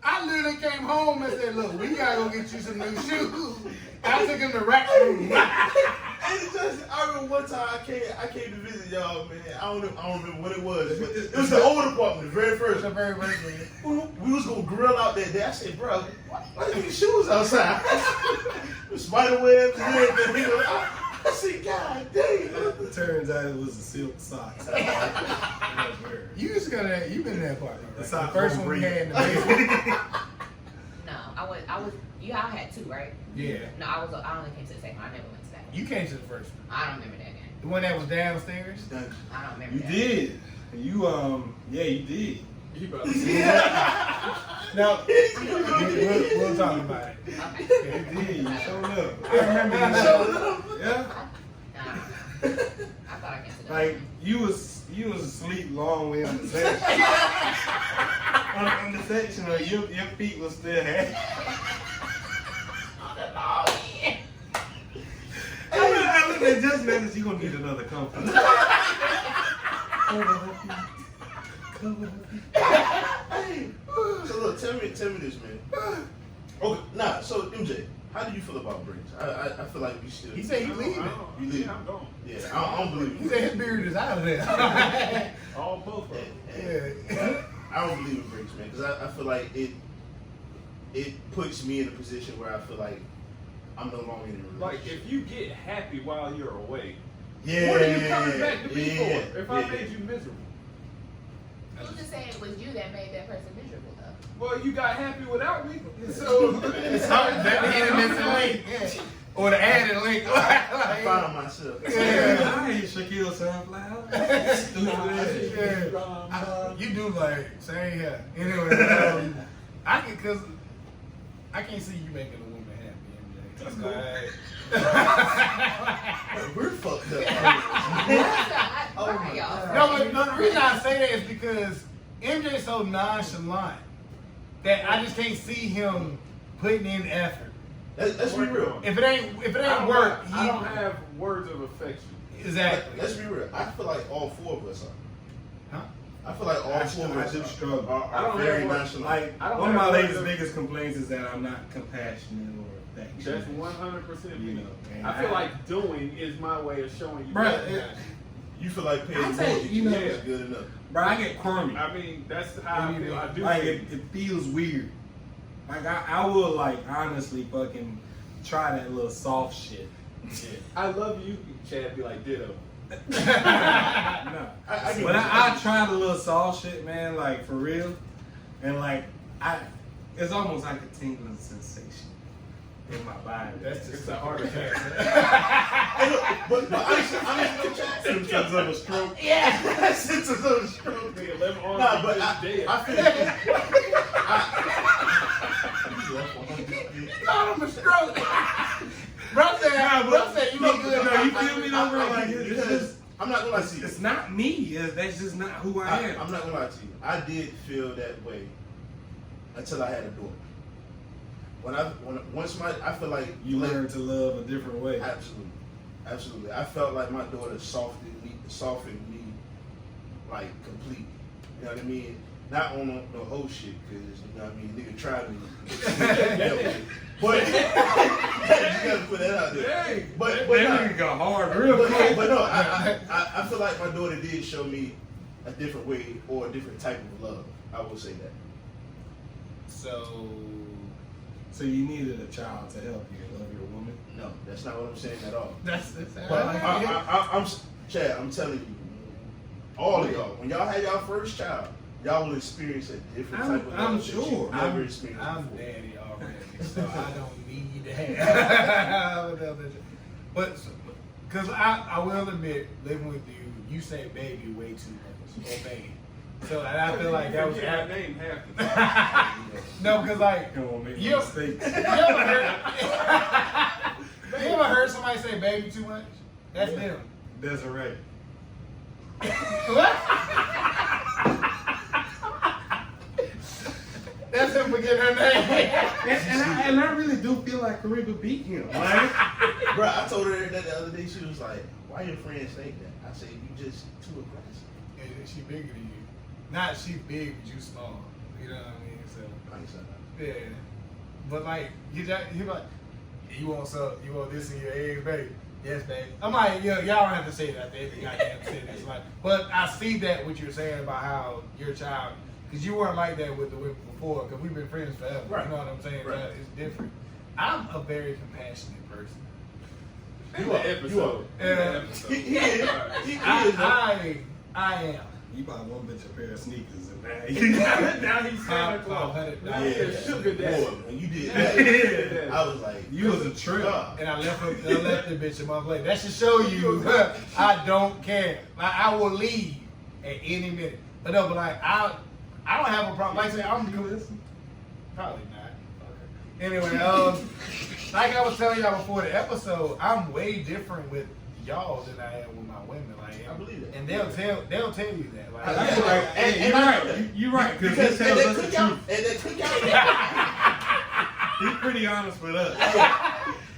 I literally came home and said, look, we gotta go get you some new shoes. I took him to rack room. I remember one time I came to visit y'all, man. I don't remember what it was. But it was the old apartment, the very first. The very first one. We was gonna grill out that day. I said, bro, why are these shoes outside? With spider webs and everything. I said, God damn. It turns out it was a silk sock. You been in that apartment, right? sock The first won't one we breathe. had in the basement. No, I was. Y'all had 2, right? Yeah. No, I only came to the second one. I never went to that one. You came to the first one. I don't remember that game. The one that was downstairs. I don't remember You that. did. You you did. You about to see No, we'll talk about it. Okay. You did. You showed up. I remember you Showed up. Yeah. Nah. I thought I came to that Like one. you was asleep long way on the section. on the section, or your feet was still heavy. I looked at just now that you gonna need another comfort. Hey, so look, tell me this, man. Okay, nah. So MJ, how do you feel about breaks? I feel like we should. He said he leaving. You leave. I'm gone. Yeah, I don't believe He you. said his beard is out of there. All both of them. Yeah. I don't believe in breaks, man, because I feel like it puts me in a position where I feel like I'm no longer in a Like, relationship. if you get happy while you're away, Yeah. what are you coming back to me yeah, for? If yeah. I made you miserable. Who's to say it was you that made that person miserable, though? Well, you got happy without me. So it's hard to hit him missing link. Yeah. Or the added link. I found myself. Yeah. I ain't Shaquille Sunflower. Stupid ass. Yeah. You do like same here. Anyway, I can't see you making a woman happy, MJ. That's like, We're fucked up. All right, y'all. no, but the reason I say that is because MJ's so nonchalant that I just can't see him putting in effort. Let's be real. If it ain't I don't work, have words of affection. Exactly. Let's be real. I feel like all four of us are. Huh? I feel like all four of I us do struggle. are I don't very have one. nonchalant. Like I don't one of my have latest one of biggest complaints is that I'm not compassionate or affectionate. That's 100% You me. know, and I feel like doing is my way of showing you. Bruh, that. You feel like paying I say, mortgage you know, is good enough. bro, I get crummy. I mean, that's how I feel. I do. Like feel. it feels weird. Like I will like honestly fucking try that little soft shit. I love you, Chad. Be like ditto. No. I get But what I try the little soft shit, man, like for real. And like it's almost like a tingling sensation in my body. That's just It's a heart attack. But honestly, symptoms of a stroke. Yeah. Symptoms of a stroke. Nigga, 11 arms Nah, but just dead. I feel Not on the stroke. Bro said, you look good. No, you feel me though, bro? Like it's just, I'm not gonna lie to you. it's not me. That's just not who I am. I'm not gonna lie to you. I did feel that way until I had a daughter. I feel like You learn to love a different way. Absolutely. I felt like my daughter softened me like completely. You know what I mean? Not on no whole shit, cause you know what I mean. Nigga tried me, but you gotta put that out there. Dang, But that no. nigga got hard real quick. But no, I feel like my daughter did show me a different way or a different type of love. I will say that. So you needed a child to help you love your woman? No, that's not what I'm saying at all. That's But I'm Chad, I'm telling you, all of y'all, when y'all had y'all first child, y'all will experience a different type of love I'm that sure. you've never experienced I'm before. daddy already, so I don't need to have. But, because I will admit, living with you, you say baby way too much, or baby. So and I feel like that was that name half the time. no, because like Come on, make you mistakes. you ever heard somebody say baby too much? That's them. Desiree. What? That's him forgetting her name. And I really do feel like Kariba beat him. Like, Bro, I told her that the other day. She was like, "Why your friends think that?" I said, "You just too aggressive." She bigger than you. Not she big, but you small. You know what I mean? So yeah. But like you like, you want this in your eggs, baby? Yes, baby. I'm like, y'all don't have to say that. They goddamn say this. Like, but I see that what you're saying about how your child, because you weren't like that with the women before, because we've been friends forever. Right. You know what I'm saying? Right. It's different. I'm a very compassionate person. You are. Episode. Yeah. He is. I am. you bought one bitch a pair of sneakers and Now he's Santa Claus. $500. Yeah, sugar daddy. Boy, when you did Yeah. that, I was like, you was a trip. God. And I left the bitch a month later. That should show you I don't care. Like, I will leave at any minute. But no, but like I don't have a problem. Like I say, I'm good. Probably not. Okay. Anyway, like I was telling y'all before the episode, I'm way different with y'all than I am with my women. Like, I believe that. and they'll tell you that. Like, Yeah. I feel like, And you're I know right. that. You're right. Because he Because tells us the truth. and that cookout. He's pretty honest with us.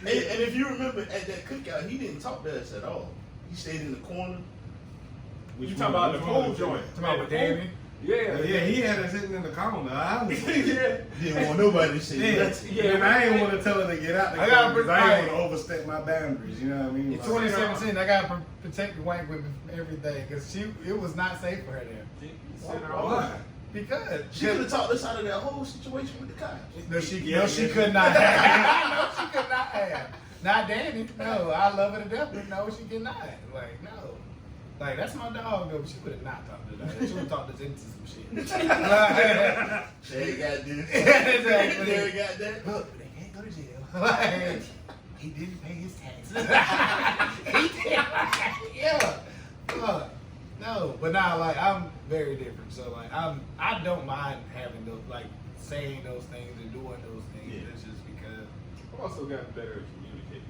And if you remember at that cookout, he didn't talk to us at all. He stayed in the corner. You talking about the pool joint? Come on with Danny. Yeah. Yeah, he had us sitting in the corner. I was Yeah. Didn't want nobody to say Yeah, nothing. Yeah. and I ain't want to tell her to get out the I car gotta because I right. ain't want to overstep my boundaries. You know what I mean? In Like, 2017, I gotta protect the white women from everything because it was not safe for her there. why? Because She could have talked us out of that whole situation with the cops. no, she Yeah, could not have. No, she could not have. Not Danny. No, I love her to death, but no, she could not. Like, no. Like, that's my dog, though, but she would have not talked to that. She would have talked us into some shit. Shay got this. Exactly. Derek got that. Look, they can't go to jail. Like, he didn't pay his taxes. He did. Yeah. Look, no, but now, like, I'm very different. So, like, I don't mind having those, like, saying those things and doing those things. Yeah. It's just because I've also gotten better at communicating.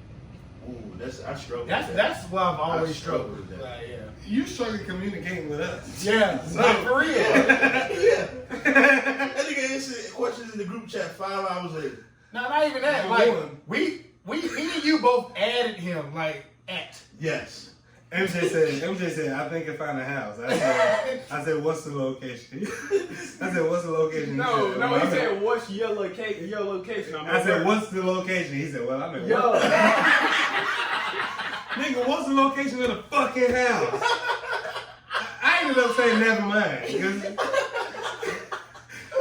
Ooh, I struggle. that's with that. that's what I've always struggle struggled with with. that. Like, yeah. You struggle communicating with us. Yeah, like, for real. Yeah. That nigga answered questions in the group chat 5 hours later. No, not even that. Yeah, Like, one. me and you both added him, like, at. Yes. MJ said, I think I found a house. I said, what's the location? I said, what's the location? No, he said, said, what's your location? I said, what's the location? He said, well, I'm in Yo. Nigga, what's the location of the fucking house? I ended up saying never mind.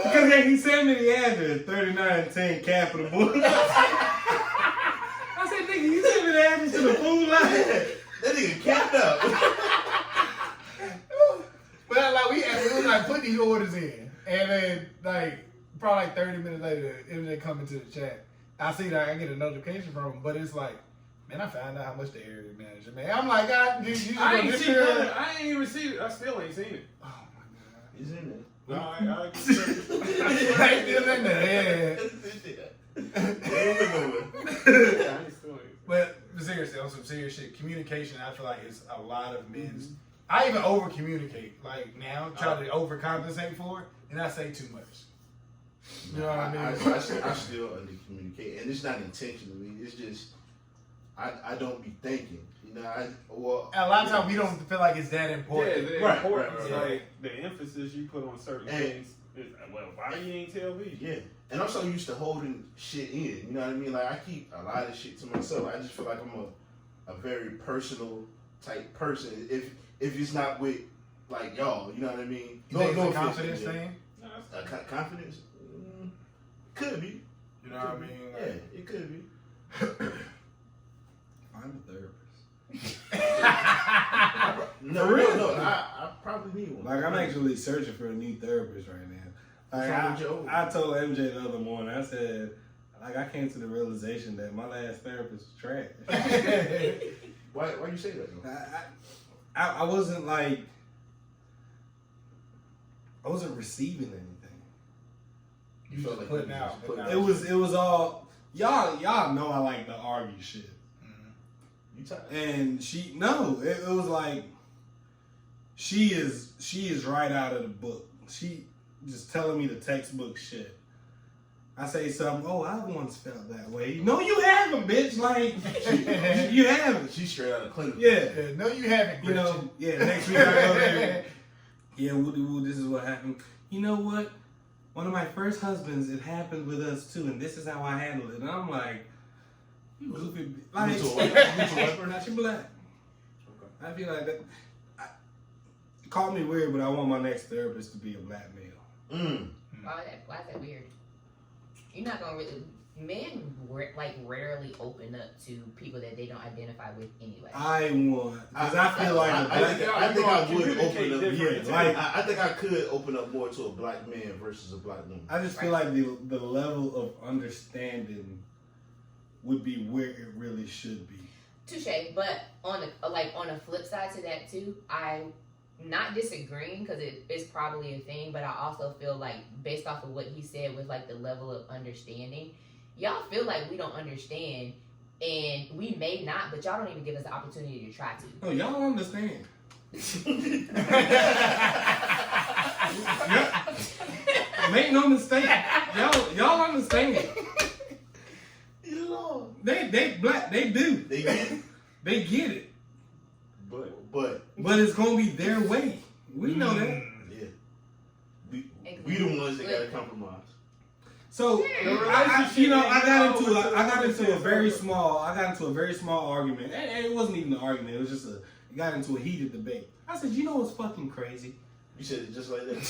Because he sent me the address, 3910 Capitol Boulevard. I said, nigga, you sent me the address to the food line? That nigga capped up. But like we was like put these orders in, and then like probably like 30 minutes later, MJ come into the chat. I see that I get a notification from him, but it's like, man, I found out how much the area manager, man. I'm like, God, you I ain't just seen it. I ain't even seen it. I still ain't seen it. Oh my God. He's in there. No, I Right still in there, yeah. But seriously, on some serious shit, communication, I feel like it's a lot of men's. I even over communicate. Like now, try to overcompensate for it, and I say too much. You know what I mean? I still under communicate, and it's not intentionally. It's just I don't be thinking. You know, a lot of times we don't feel like it's that important. Yeah, the Right, importance, right. like the emphasis you put on certain things. Is, well, why you ain't tell me? Yeah, and I'm so used to holding shit in. You know what I mean? Like I keep a lot of shit to myself. I just feel like I'm a very personal type person. If it's not with like y'all, you know what I mean? You think it's a offense, confidence yeah. thing? Confidence? Could be. You know what I mean? Like, Yeah, it could be. I'm a therapist. No, I probably need one. Like, I'm actually searching for a new therapist right now. Like, I told MJ the other morning, I said, like, I came to the realization that my last therapist was trash. Why you say that though? I wasn't like, I wasn't receiving anything. You felt just like putting you out. just putting putting out. It was all, y'all know I like to argue shit. You tired? And it was like, she is right out of the book. She just telling me the textbook shit. I say something, oh, I once felt that way. No, you haven't, bitch. Like, you haven't. She's straight out of clinic. Yeah. No, you haven't. You know, next week I go there. Yeah, woo, this is what happened. You know what? One of my first husbands, it happened with us too, and this is how I handled it. And I'm like, you goofy. Like, You white or not you black. Okay. I feel like that. Call me weird, but I want my next therapist to be a black male. Why is that weird? You're not gonna really. Men rarely open up to people that they don't identify with anyway. I want, because I feel like I think I would open up. Yeah, like I think I could open up more to a black man versus a black woman. I just feel like the level of understanding would be where it really should be. Touche, but on a flip side to that too, I'm not disagreeing because it is probably a thing, but I also feel like based off of what he said with like the level of understanding, y'all feel like we don't understand, and we may not, but y'all don't even give us the opportunity to try to. Oh, y'all understand. Make no mistake, y'all understand. They black, they do. They get it. They get it. But it's gonna be their way. We know that. Yeah. We the ones that gotta compromise. So I got into a very small argument, and it wasn't even an argument. It was just it got into a heated debate. I said, you know what's fucking crazy? You said it just like that.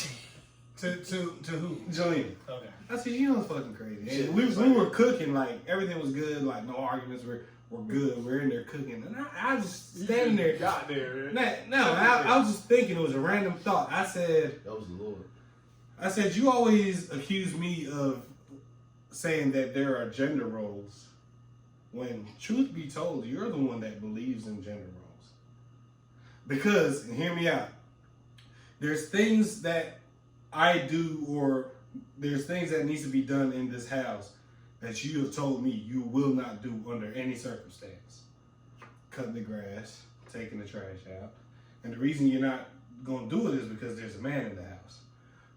To who? Jolene. Okay. I said, you know what's fucking crazy? And we were cooking, like everything was good, like no arguments were good. We're in there cooking, and I just standing there. Got there. I was just thinking. It was a random thought. I said, that was the Lord. I said, you always accuse me of saying that there are gender roles, when truth be told, you're the one that believes in gender roles. Because, and hear me out, there's things that I do, or there's things that needs to be done in this house that you have told me you will not do under any circumstance. Cutting the grass, taking the trash out. And the reason you're not going to do it is because there's a man in the house.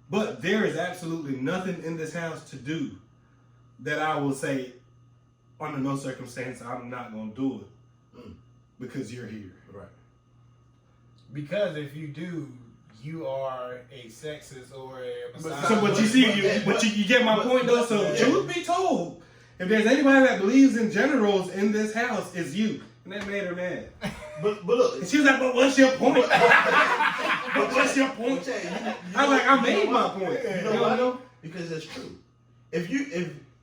But there is absolutely nothing in this house to do that I will say, under no circumstance, I'm not going to do it because you're here. Right. Because if you do, you are a sexist or a misogynist. So, but you get my point though. So, truth be told, if there's anybody that believes in generals in this house, it's you, and that made her mad. But look, And she was like, "But what's your point? But what's your point?" I was like, "I made my point." You know why? Because that's true. If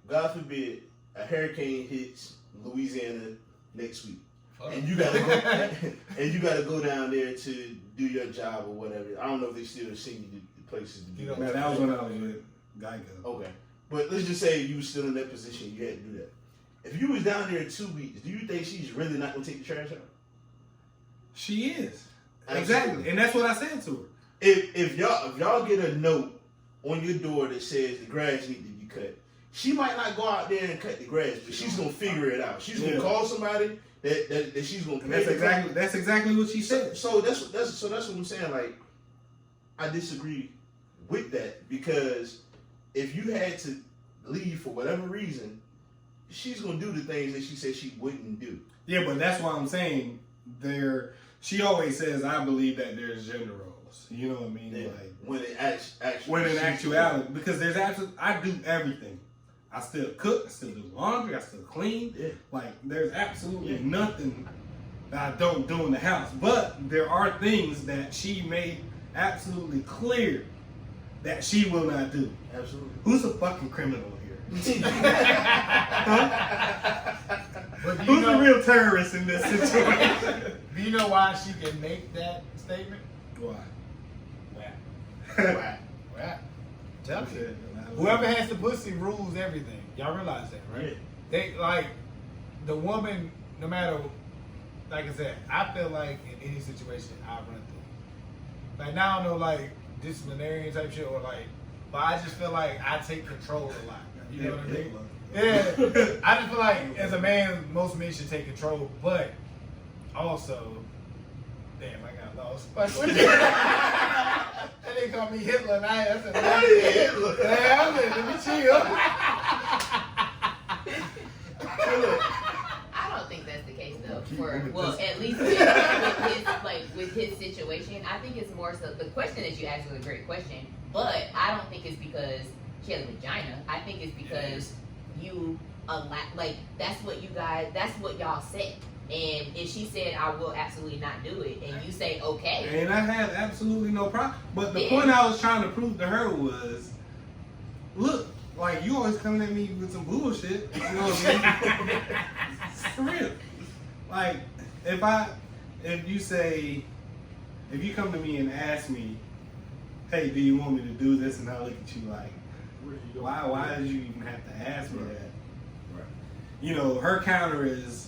God forbid a hurricane hits Louisiana next week, and you gotta go down there to do your job or whatever. I don't know if they still send you the places to do that. Man, that was when I was with Geico. Okay, but let's just say you were still in that position. You had to do that. If you was down there 2 weeks, do you think she's really not gonna take the trash out? She is. Absolutely. Exactly, and that's what I said to her. If y'all get a note on your door that says the grass need to be cut, she might not go out there and cut the grass, but she's gonna figure it out. She's gonna call somebody that she's gonna pay. That's exactly what she said. So that's what I'm saying. Like, I disagree with that because if you had to leave for whatever reason, she's gonna do the things that she said she wouldn't do. Yeah, but that's why I'm saying she always says, I believe that there's gender roles. You know what I mean? Yeah. Like When in actuality, because there's I do everything. I still cook, I still do laundry, I still clean. Yeah. Like there's absolutely nothing that I don't do in the house. But there are things that she made absolutely clear that she will not do. Absolutely. Who's a fucking criminal here? But do you Who's know, the real terrorist in this situation? do you know why she can make that statement? Why? WAP. WAP. Tell me. Whoever has the pussy rules everything. Y'all realize that, right? Yeah. They like the woman, no matter, like I said, I feel like in any situation I run through. Like now I don't know like disciplinarian type shit or like, but I just feel like I take control a lot. You know what I mean? Yeah. I just feel like as a man, most men should take control, but also, damn, I got lost. Like, what they call me Hitler, and I said, Hitler. yeah, I'm like, let me chill. I don't think that's the case though. Keep Well, this. at least with his situation, I think it's more so. The question that you asked was a great question, but I don't think it's because she has a vagina. I think it's because you like that's what y'all said. And if she said I will absolutely not do it, and you say okay, And I have absolutely no problem. But the Yeah. point I was trying to prove to her was, look, like you always coming at me with some bullshit. You know what I mean? For real. Like if you come to me and ask me, hey, do you want me to do this? And I look at you like, why did you even have to ask me that? Right. You know, her counter is,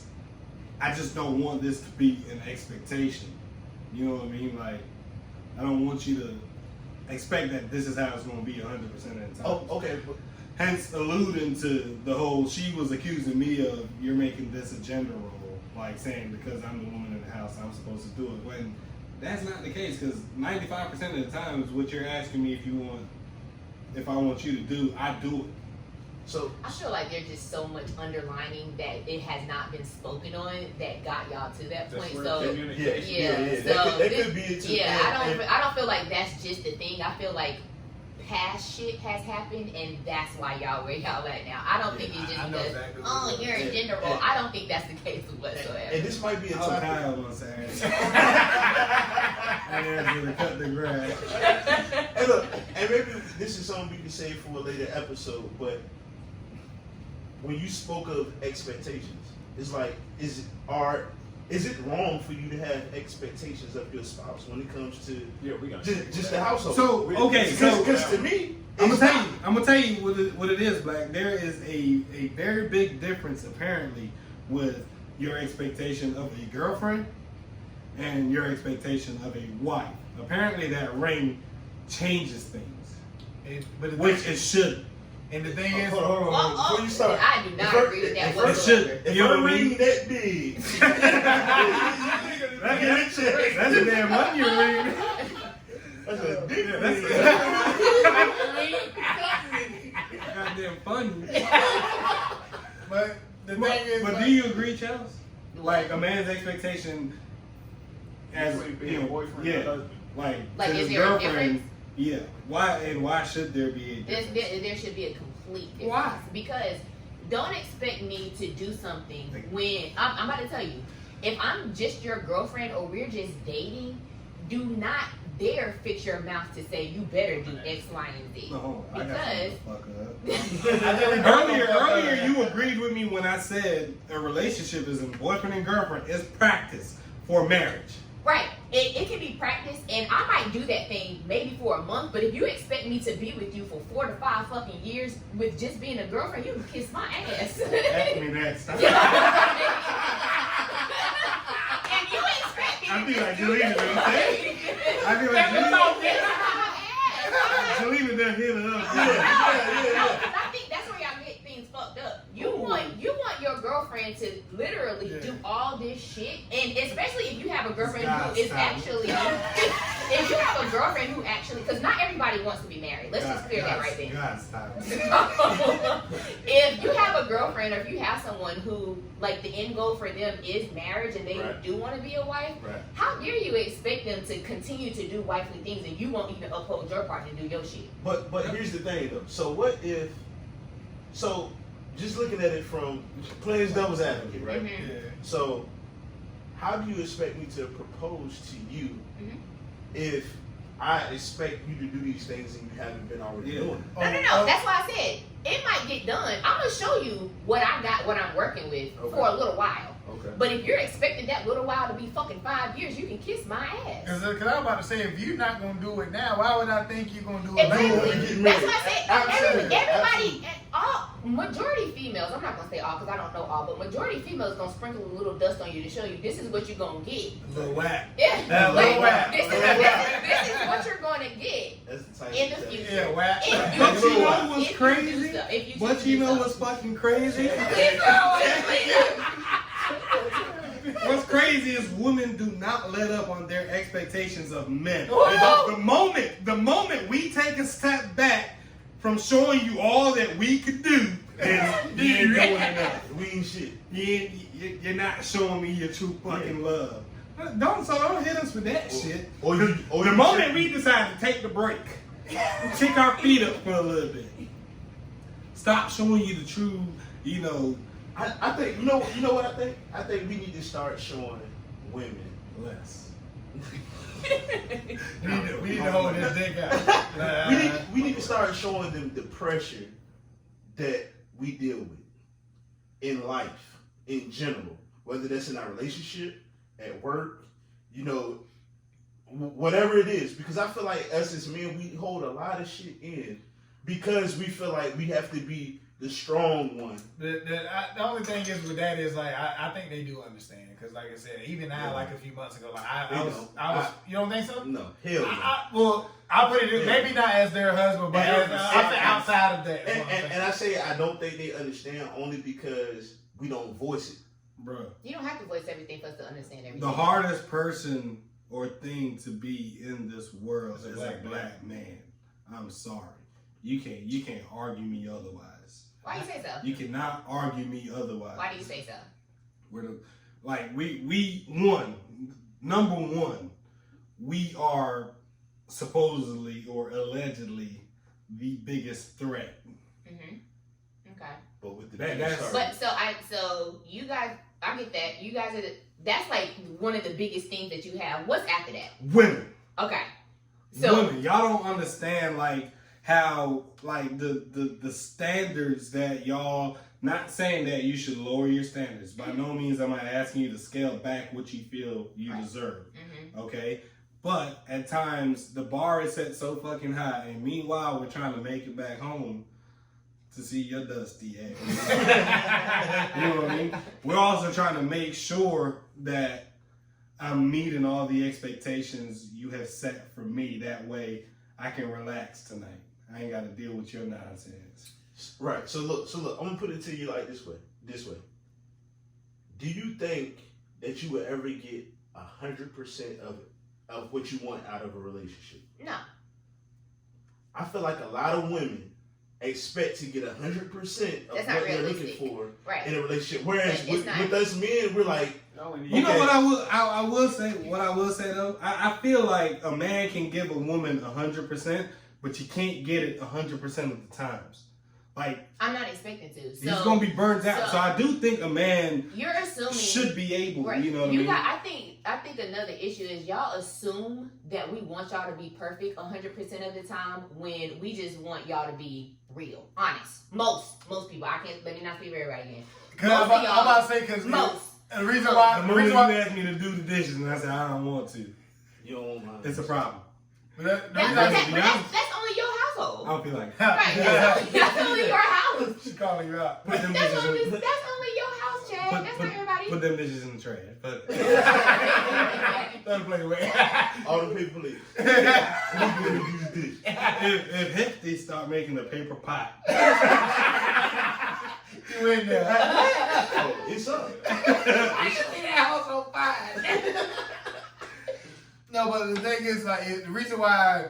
I just don't want this to be an expectation. You know what I mean? Like, I don't want you to expect that this is how it's going to be 100% of the time. Oh, okay. Hence, alluding to the whole, she was accusing me of, you're making this a gender role, like saying because I'm the woman in the house, I'm supposed to do it. When that's not the case, because 95% of the time is what you're asking me if I want you to do, I do it. So I feel like there's just so much underlining that it has not been spoken on that got y'all to that point. So yeah. so That could be it too. I don't feel like that's just the thing. I feel like past shit has happened, and that's why y'all where y'all at now. I don't think it's just I know because exactly oh you're in gender role. I don't think that's the case whatsoever. And this might be a I was topic. tired one Saturday. I asked her to cut the grass. And look, and maybe this is something we can save for a later episode, but when you spoke of expectations, it's like, is it wrong for you to have expectations of your spouse when it comes to just the household? So, okay, because to me, I'm gonna tell you what it is, Black. There is a very big difference apparently with your expectation of a girlfriend and your expectation of a wife. Apparently, that ring changes things, which it shouldn't. And the thing is, hold on. Before you start, I do not agree with that It whatsoever. should. if You know her what I mean? ring that big, That's a damn money ring. That's a big Goddamn funny. but the thing is, But like, do you agree, Charles? Like a man's expectation as Between being you know, boyfriend yeah, and husband. Like, to is his there a girlfriend. difference? Yeah. Why should there be a difference? There should be a complete difference. Why? Because don't expect me to do something when I'm about to tell you. If I'm just your girlfriend or we're just dating, do not dare fix your mouth to say you better do X, Y, and Z. No, I Because got to fuck up. Earlier, you agreed with me when I said a relationship is a boyfriend and girlfriend is practice for marriage. right, it can be practiced, and I might do that thing maybe for a month. But if you expect me to be with you for 4 to 5 fucking years with just being a girlfriend, you can kiss my ass. Ask me next time. If you expect me I to feel just like do you leaving that- it, okay? I feel like Jaleel done hit it up. I think that's where y'all get things fucked up. You want your girlfriend to literally do all this shit, and especially if you have a girlfriend who is actually, if you have a girlfriend who actually, because not everybody wants to be married. Let's just clear that right there. God, stop. If you have a girlfriend or if you have someone who, like, the end goal for them is marriage and they do want to be a wife, how dare you expect them to continue to do wifely things and you won't even uphold your part and do your shit? But here's the thing though. So what if? So just looking at it from playing devil's advocate, right? Mhm. Yeah. So how do you expect me to propose to you Mhm. if I expect you to do these things and you haven't been already doing it? No. That's why I said it might get done. I'm gonna show you what I got, what I'm working with for a little while. Okay. But if you're expecting that little while to be fucking 5 years, you can kiss my ass. Because I was about to say, if you're not going to do it now, why would I think you're going to do it Exactly. later? Getting That's married. why I said Absolutely. everybody, majority females, I'm not going to say all because I don't know all, but majority females going to sprinkle a little dust on you to show you this is what you're going to get. Little whack. Yeah. That Like, little whack. this is what you're going to get That's the type in the of future. Yeah, whack. If But do you know stuff. what's If crazy? You do stuff. If you But choose you to do know stuff. what's fucking crazy? This girl is- What's crazy is women do not let up on their expectations of men. Whoa. The moment we take a step back from showing you all that we could do, then you ain't doing enough. We ain't shit. You're not showing me your true fucking love. Don't hit us with that shit. Or you, The moment we decide to take the break, kick our feet up for a little bit, stop showing you the true, I think you know what I think? I think we need to start showing women less. We need to hold this dick out. we need to start showing them the pressure that we deal with in life in general, whether that's in our relationship, at work, whatever it is. Because I feel like us as men, we hold a lot of shit in because we feel like we have to be the strong one. The only thing is with that is like I think they do understand because like I said, even now, like a few months ago, like I was, you don't think so? No, hell no. Well, I put it maybe not as their husband, but as outside of that. And I say I don't think they understand only because we don't voice it. Bro, You don't have to voice everything for us to understand everything. the hardest person or thing to be in this world is a black black man. I'm sorry. You can't argue me otherwise. Why you say so? You cannot argue me otherwise. Why do you say so? Number one, we are supposedly or allegedly the biggest threat. Mm-hmm. Okay. But with the That's- But so you guys, I get that. You guys are that's like one of the biggest things that you have. What's after that? Women. Okay. So Women. Y'all don't understand how the standards that y'all, not saying that you should lower your standards. By no means am I asking you to scale back what you feel you deserve. Mm-hmm. Okay? But at times the bar is set so fucking high, and meanwhile we're trying to make it back home to see your dusty ass. You know what I mean? We're also trying to make sure that I'm meeting all the expectations you have set for me. That way I can relax tonight. I ain't got to deal with your nonsense. Right. So look, I'm gonna put it to you like this way. Do you think that you will ever get 100% of what you want out of a relationship? no. I feel like a lot of women expect to get 100% of That's not what they're realistic. looking for Right. in a relationship. Whereas It's with not. us men, we're like, only need. You know what I will say? What I will say though, I feel like a man can give a woman 100%, but you can't get it 100% of the times. Like I'm not expecting to. So, he's gonna be burnt out. So I do think a man you're assuming should be able. Right. You know what I mean? I think another issue is y'all assume that we want y'all to be perfect 100% of the time when we just want y'all to be real, honest. Most people. I can't. Let me not speak for everybody again. I'm about to say because Most. The reason why the moment you asked me to do the dishes and I said I don't want to, You don't mind. it's a problem. That's only your household. I don't feel like it. Right. That's only your house. She's calling you out. Put them That's dishes only in, your house, Chad. That's not everybody. put them dishes in the trash. But Don't play away. All the paper plates. if Hefty start making a paper pot, You in there. Oh, it's up. I just in that house on fire. No, but the thing is, like, the reason why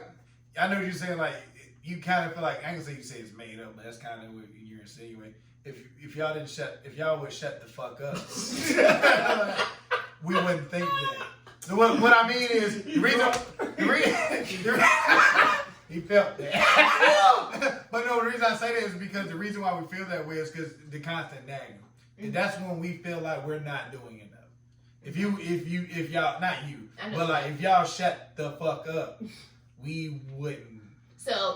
I know you're saying, like, you kind of feel like, I ain't gonna say you say it's made up, but that's kind of what you're insinuating. If y'all would shut the fuck up, we wouldn't think that. So what I mean is, the reason he felt that. But no, the reason I say that is because the reason why we feel that way is because the constant nagging. And that's when we feel like we're not doing enough. If y'all, not you, but like if y'all shut the fuck up, we wouldn't. So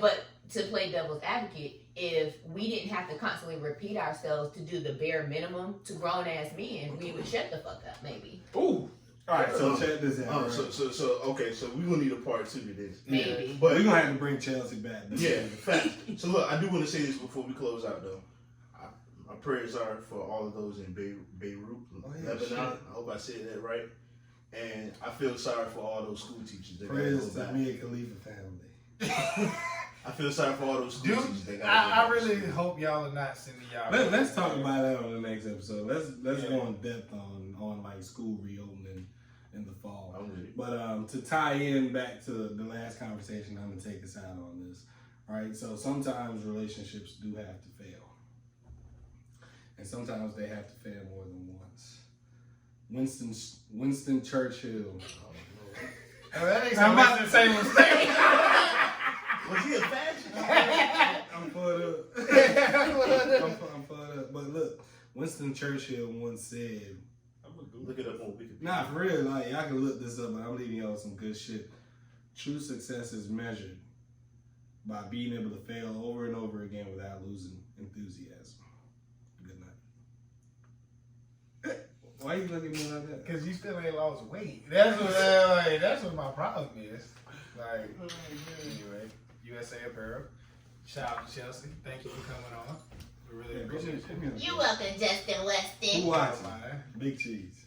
but to play devil's advocate, if we didn't have to constantly repeat ourselves to do the bare minimum to grown ass men, we would shut the fuck up, maybe. ooh. All right, so check this out. Right? So we're gonna need a part 2 to this. Maybe. But we're gonna have to bring Chelsea back. Yeah, fact. So look, I do want to say this before we close out though. My prayers are for all of those in Beirut, Lebanon. Shit. I hope I said that right. And I feel sorry for all those school teachers that Prayers got to to go me and Khalifa family. I feel sorry for all those school teachers Dude, that got I really hope y'all are not sending y'all. Let's talk about that on the next episode. Let's go in depth on like school reopening in the fall. I'm with it. But to tie in back to the last conversation, I'm gonna take us out on this. All right, so sometimes relationships do have to fail, and sometimes they have to fail more than once. Winston Churchill. I'm about to say mistake. Was he a fascist? I'm fucked up. I'm fucked up. But look, Winston Churchill once said, Look it up on Wikipedia. nah, for real, like, y'all can look this up, but I'm leaving y'all with some good shit. True success is measured by being able to fail over and over again without losing enthusiasm. Good night. Why you looking at me like that? Because you still ain't lost weight. That's what my problem is. Like, anyway, USA Apparel. Shout out to Chelsea. Thank you for coming on. We really appreciate it. You're welcome, Justin Weston. Who watching? Big cheese.